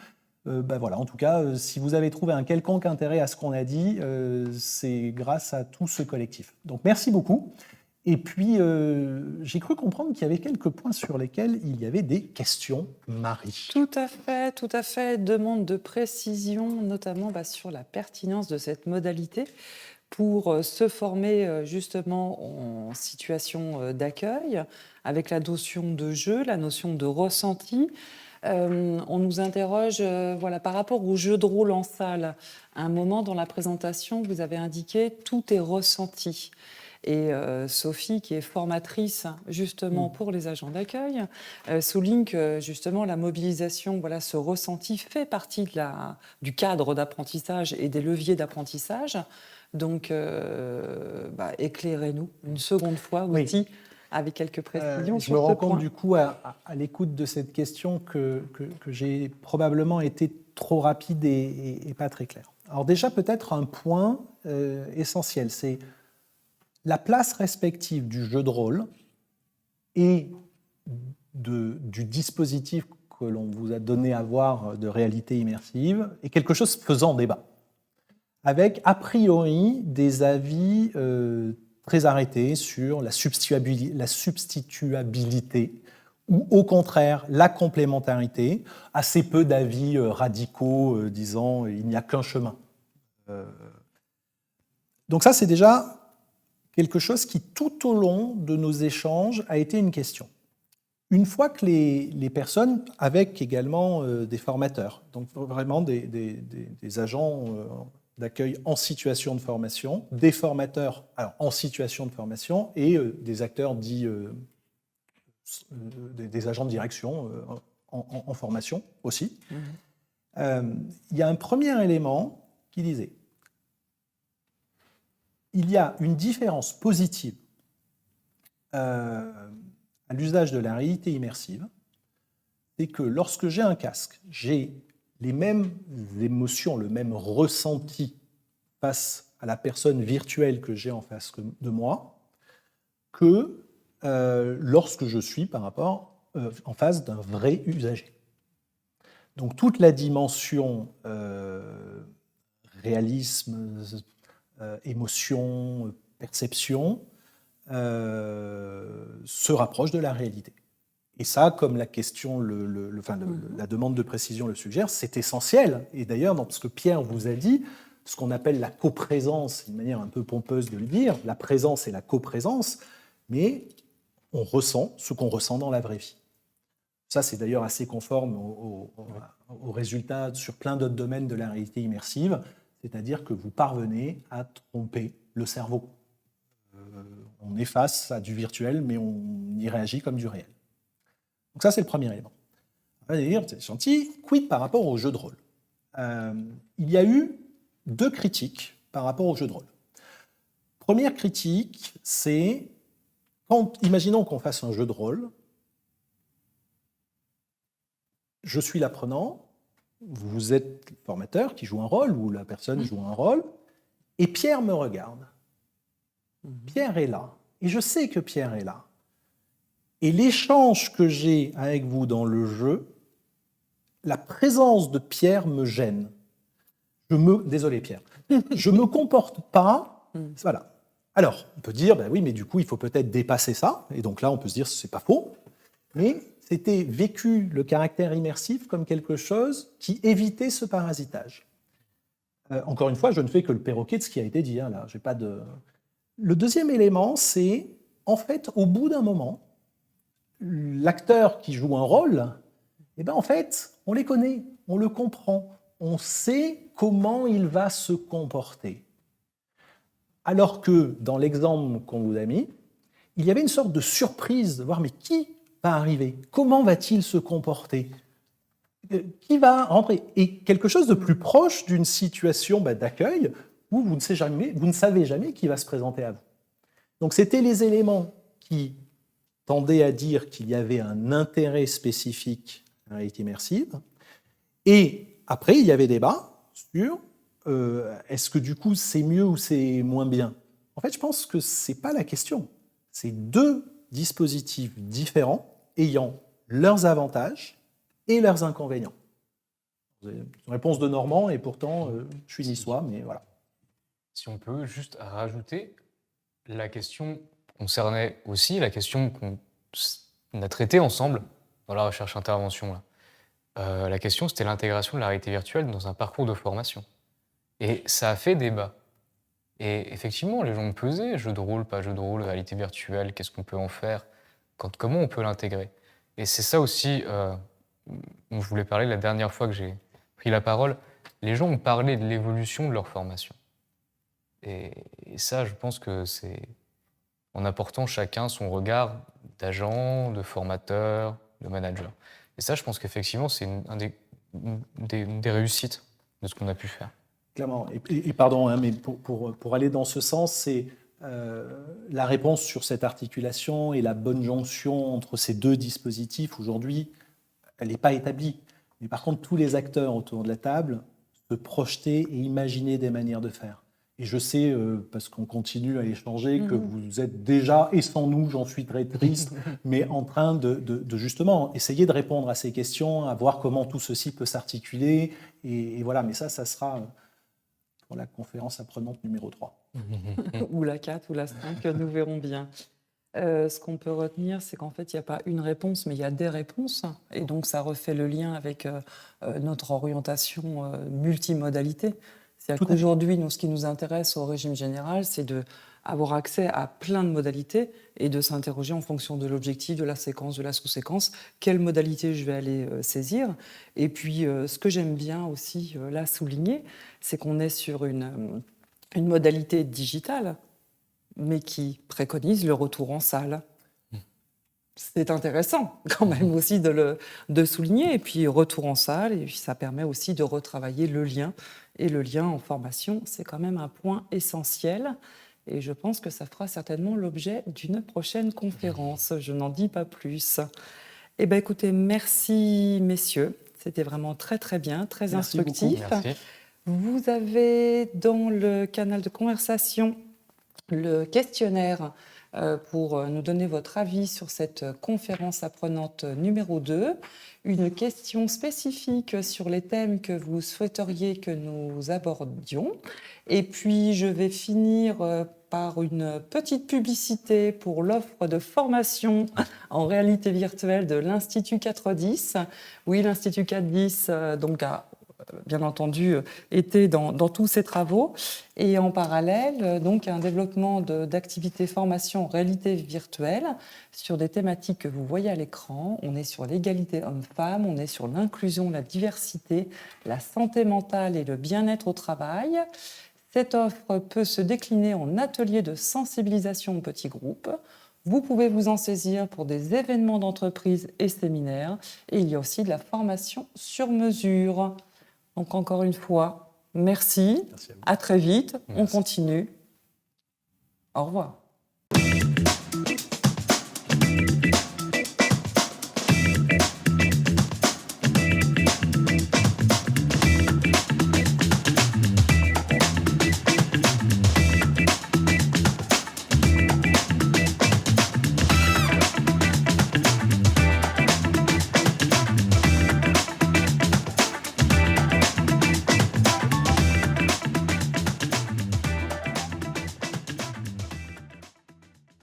Voilà. En tout cas, si vous avez trouvé un quelconque intérêt à ce qu'on a dit, c'est grâce à tout ce collectif. Donc merci beaucoup. Et puis, j'ai cru comprendre qu'il y avait quelques points sur lesquels il y avait des questions, Marie.
Tout à fait. Demande de précision, notamment sur la pertinence de cette modalité pour se former justement en situation d'accueil, avec la notion de jeu, la notion de ressenti. On nous interroge par rapport au jeu de rôle en salle. À un moment dans la présentation, vous avez indiqué « tout est ressenti ». Et Sophie, qui est formatrice justement pour les agents d'accueil, souligne que justement la mobilisation, ce ressenti fait partie du cadre d'apprentissage et des leviers d'apprentissage. Donc, éclairez-nous une seconde fois aussi avec quelques précisions
je
sur
me
ce
rends compte
point.
du coup à l'écoute de cette question que j'ai probablement été trop rapide et pas très clair. Alors déjà peut-être un point essentiel, c'est la place respective du jeu de rôle et du dispositif que l'on vous a donné à voir de réalité immersive est quelque chose faisant débat, avec a priori des avis très arrêtés sur la substituabilité ou au contraire la complémentarité, assez peu d'avis radicaux disant il n'y a qu'un chemin. Donc ça c'est déjà quelque chose qui, tout au long de nos échanges, a été une question. Une fois que les personnes, avec également des formateurs, donc vraiment des agents d'accueil en situation de formation, des formateurs en situation de formation et des acteurs dits, des agents de direction en formation aussi, il y a un premier élément qui disait il y a une différence positive à l'usage de la réalité immersive, c'est que lorsque j'ai un casque, j'ai les mêmes émotions, le même ressenti face à la personne virtuelle que j'ai en face de moi, que lorsque je suis en face d'un vrai usager. Donc toute la dimension réalisme, émotion, perception, se rapproche de la réalité. Et ça, comme la question, la demande de précision le suggère, c'est essentiel. Et d'ailleurs, dans ce que Pierre vous a dit, ce qu'on appelle la coprésence, une manière un peu pompeuse de le dire, la présence et la coprésence, mais on ressent ce qu'on ressent dans la vraie vie. Ça, c'est d'ailleurs assez conforme aux résultats sur plein d'autres domaines de la réalité immersive, c'est-à-dire que vous parvenez à tromper le cerveau. On est face à du virtuel, mais on y réagit comme du réel. Donc ça, c'est le premier élément. On va dire, c'est gentil, quid par rapport au jeu de rôle. Il y a eu 2 critiques par rapport au jeu de rôle. Première critique, c'est, imaginons qu'on fasse un jeu de rôle, je suis l'apprenant, vous êtes le formateur qui joue un rôle, ou la personne joue un rôle, et Pierre me regarde. Pierre est là, et je sais que Pierre est là. Et l'échange que j'ai avec vous dans le jeu, la présence de Pierre me gêne. Désolé Pierre, je ne me comporte pas. Voilà. Alors, on peut dire, oui, mais du coup, il faut peut-être dépasser ça. Et donc là, on peut se dire, c'est pas faux. Mais c'était vécu le caractère immersif comme quelque chose qui évitait ce parasitage. Encore une fois, je ne fais que le perroquet de ce qui a été dit. Là, j'ai pas de... Le deuxième élément, c'est, en fait, au bout d'un moment, l'acteur qui joue un rôle, en fait, on les connaît, on le comprend, on sait comment il va se comporter. Alors que, dans l'exemple qu'on vous a mis, il y avait une sorte de surprise de voir, mais qui va arriver? Comment va-t-il se comporter? qui va rentrer. Et quelque chose de plus proche d'une situation d'accueil où vous ne savez jamais qui va se présenter à vous. Donc c'était les éléments qui tendaient à dire qu'il y avait un intérêt spécifique à la réalité immersive. Et après, il y avait débat sur est-ce que du coup c'est mieux ou c'est moins bien. En fait, je pense que ce n'est pas la question. C'est deux dispositifs différents ayant leurs avantages et leurs inconvénients. C'est une réponse de Normand et pourtant je suis niçois, mais voilà.
Si on peut juste rajouter, la question concernait aussi la question qu'on a traitée ensemble dans la recherche-intervention. La question, c'était l'intégration de la réalité virtuelle dans un parcours de formation. Et ça a fait débat. Et effectivement, les gens me pesaient, jeu de rôle, pas jeu de rôle, réalité virtuelle, qu'est-ce qu'on peut en faire, comment on peut l'intégrer. Et c'est ça aussi dont je voulais parler la dernière fois que j'ai pris la parole. Les gens ont parlé de l'évolution de leur formation. Et ça, je pense que c'est en apportant chacun son regard d'agent, de formateur, de manager. Et ça, je pense qu'effectivement, c'est une des réussites de ce qu'on a pu faire.
Clairement. Et pardon, mais pour aller dans ce sens, c'est la réponse sur cette articulation et la bonne jonction entre ces deux dispositifs, aujourd'hui, elle n'est pas établie. Mais par contre, tous les acteurs autour de la table se projetaient et imaginaient des manières de faire. Et je sais, parce qu'on continue à échanger, que vous êtes déjà, et sans nous, j'en suis très triste, mais en train de justement essayer de répondre à ces questions, à voir comment tout ceci peut s'articuler. Et voilà, mais ça sera pour la conférence apprenante numéro 3.
Ou la 4 ou la 5, nous verrons bien. Ce qu'on peut retenir, c'est qu'en fait, il n'y a pas une réponse, mais il y a des réponses. Et donc, ça refait le lien avec notre orientation multimodalité. C'est-à-dire qu'aujourd'hui, ce qui nous intéresse au régime général, c'est d'avoir accès à plein de modalités et de s'interroger en fonction de l'objectif, de la séquence, de la sous-séquence, quelle modalité je vais aller saisir. Et puis, ce que j'aime bien aussi là souligner, c'est qu'on est sur une modalité digitale, mais qui préconise le retour en salle. C'est intéressant quand même aussi de souligner. Et puis, retour en salle, et puis ça permet aussi de retravailler le lien. Et le lien en formation, c'est quand même un point essentiel. Et je pense que ça fera certainement l'objet d'une prochaine conférence. Je n'en dis pas plus. Eh bien, écoutez, merci, messieurs. C'était vraiment très, très bien, très instructif.
Merci.
Vous avez dans le canal de conversation le questionnaire pour nous donner votre avis sur cette conférence apprenante numéro 2. Une question spécifique sur les thèmes que vous souhaiteriez que nous abordions. Et puis, je vais finir par une petite publicité pour l'offre de formation en réalité virtuelle de l'Institut 410. Oui, l'Institut 410 donc, a bien entendu été dans tous ces travaux. Et en parallèle, donc, un développement d'activités formation en réalité virtuelle sur des thématiques que vous voyez à l'écran. On est sur l'égalité homme-femme, on est sur l'inclusion, la diversité, la santé mentale et le bien-être au travail. Cette offre peut se décliner en ateliers de sensibilisation en petits groupes. Vous pouvez vous en saisir pour des événements d'entreprise et séminaires. Et il y a aussi de la formation sur mesure. Donc encore une fois, merci. À très vite. On continue. Au revoir.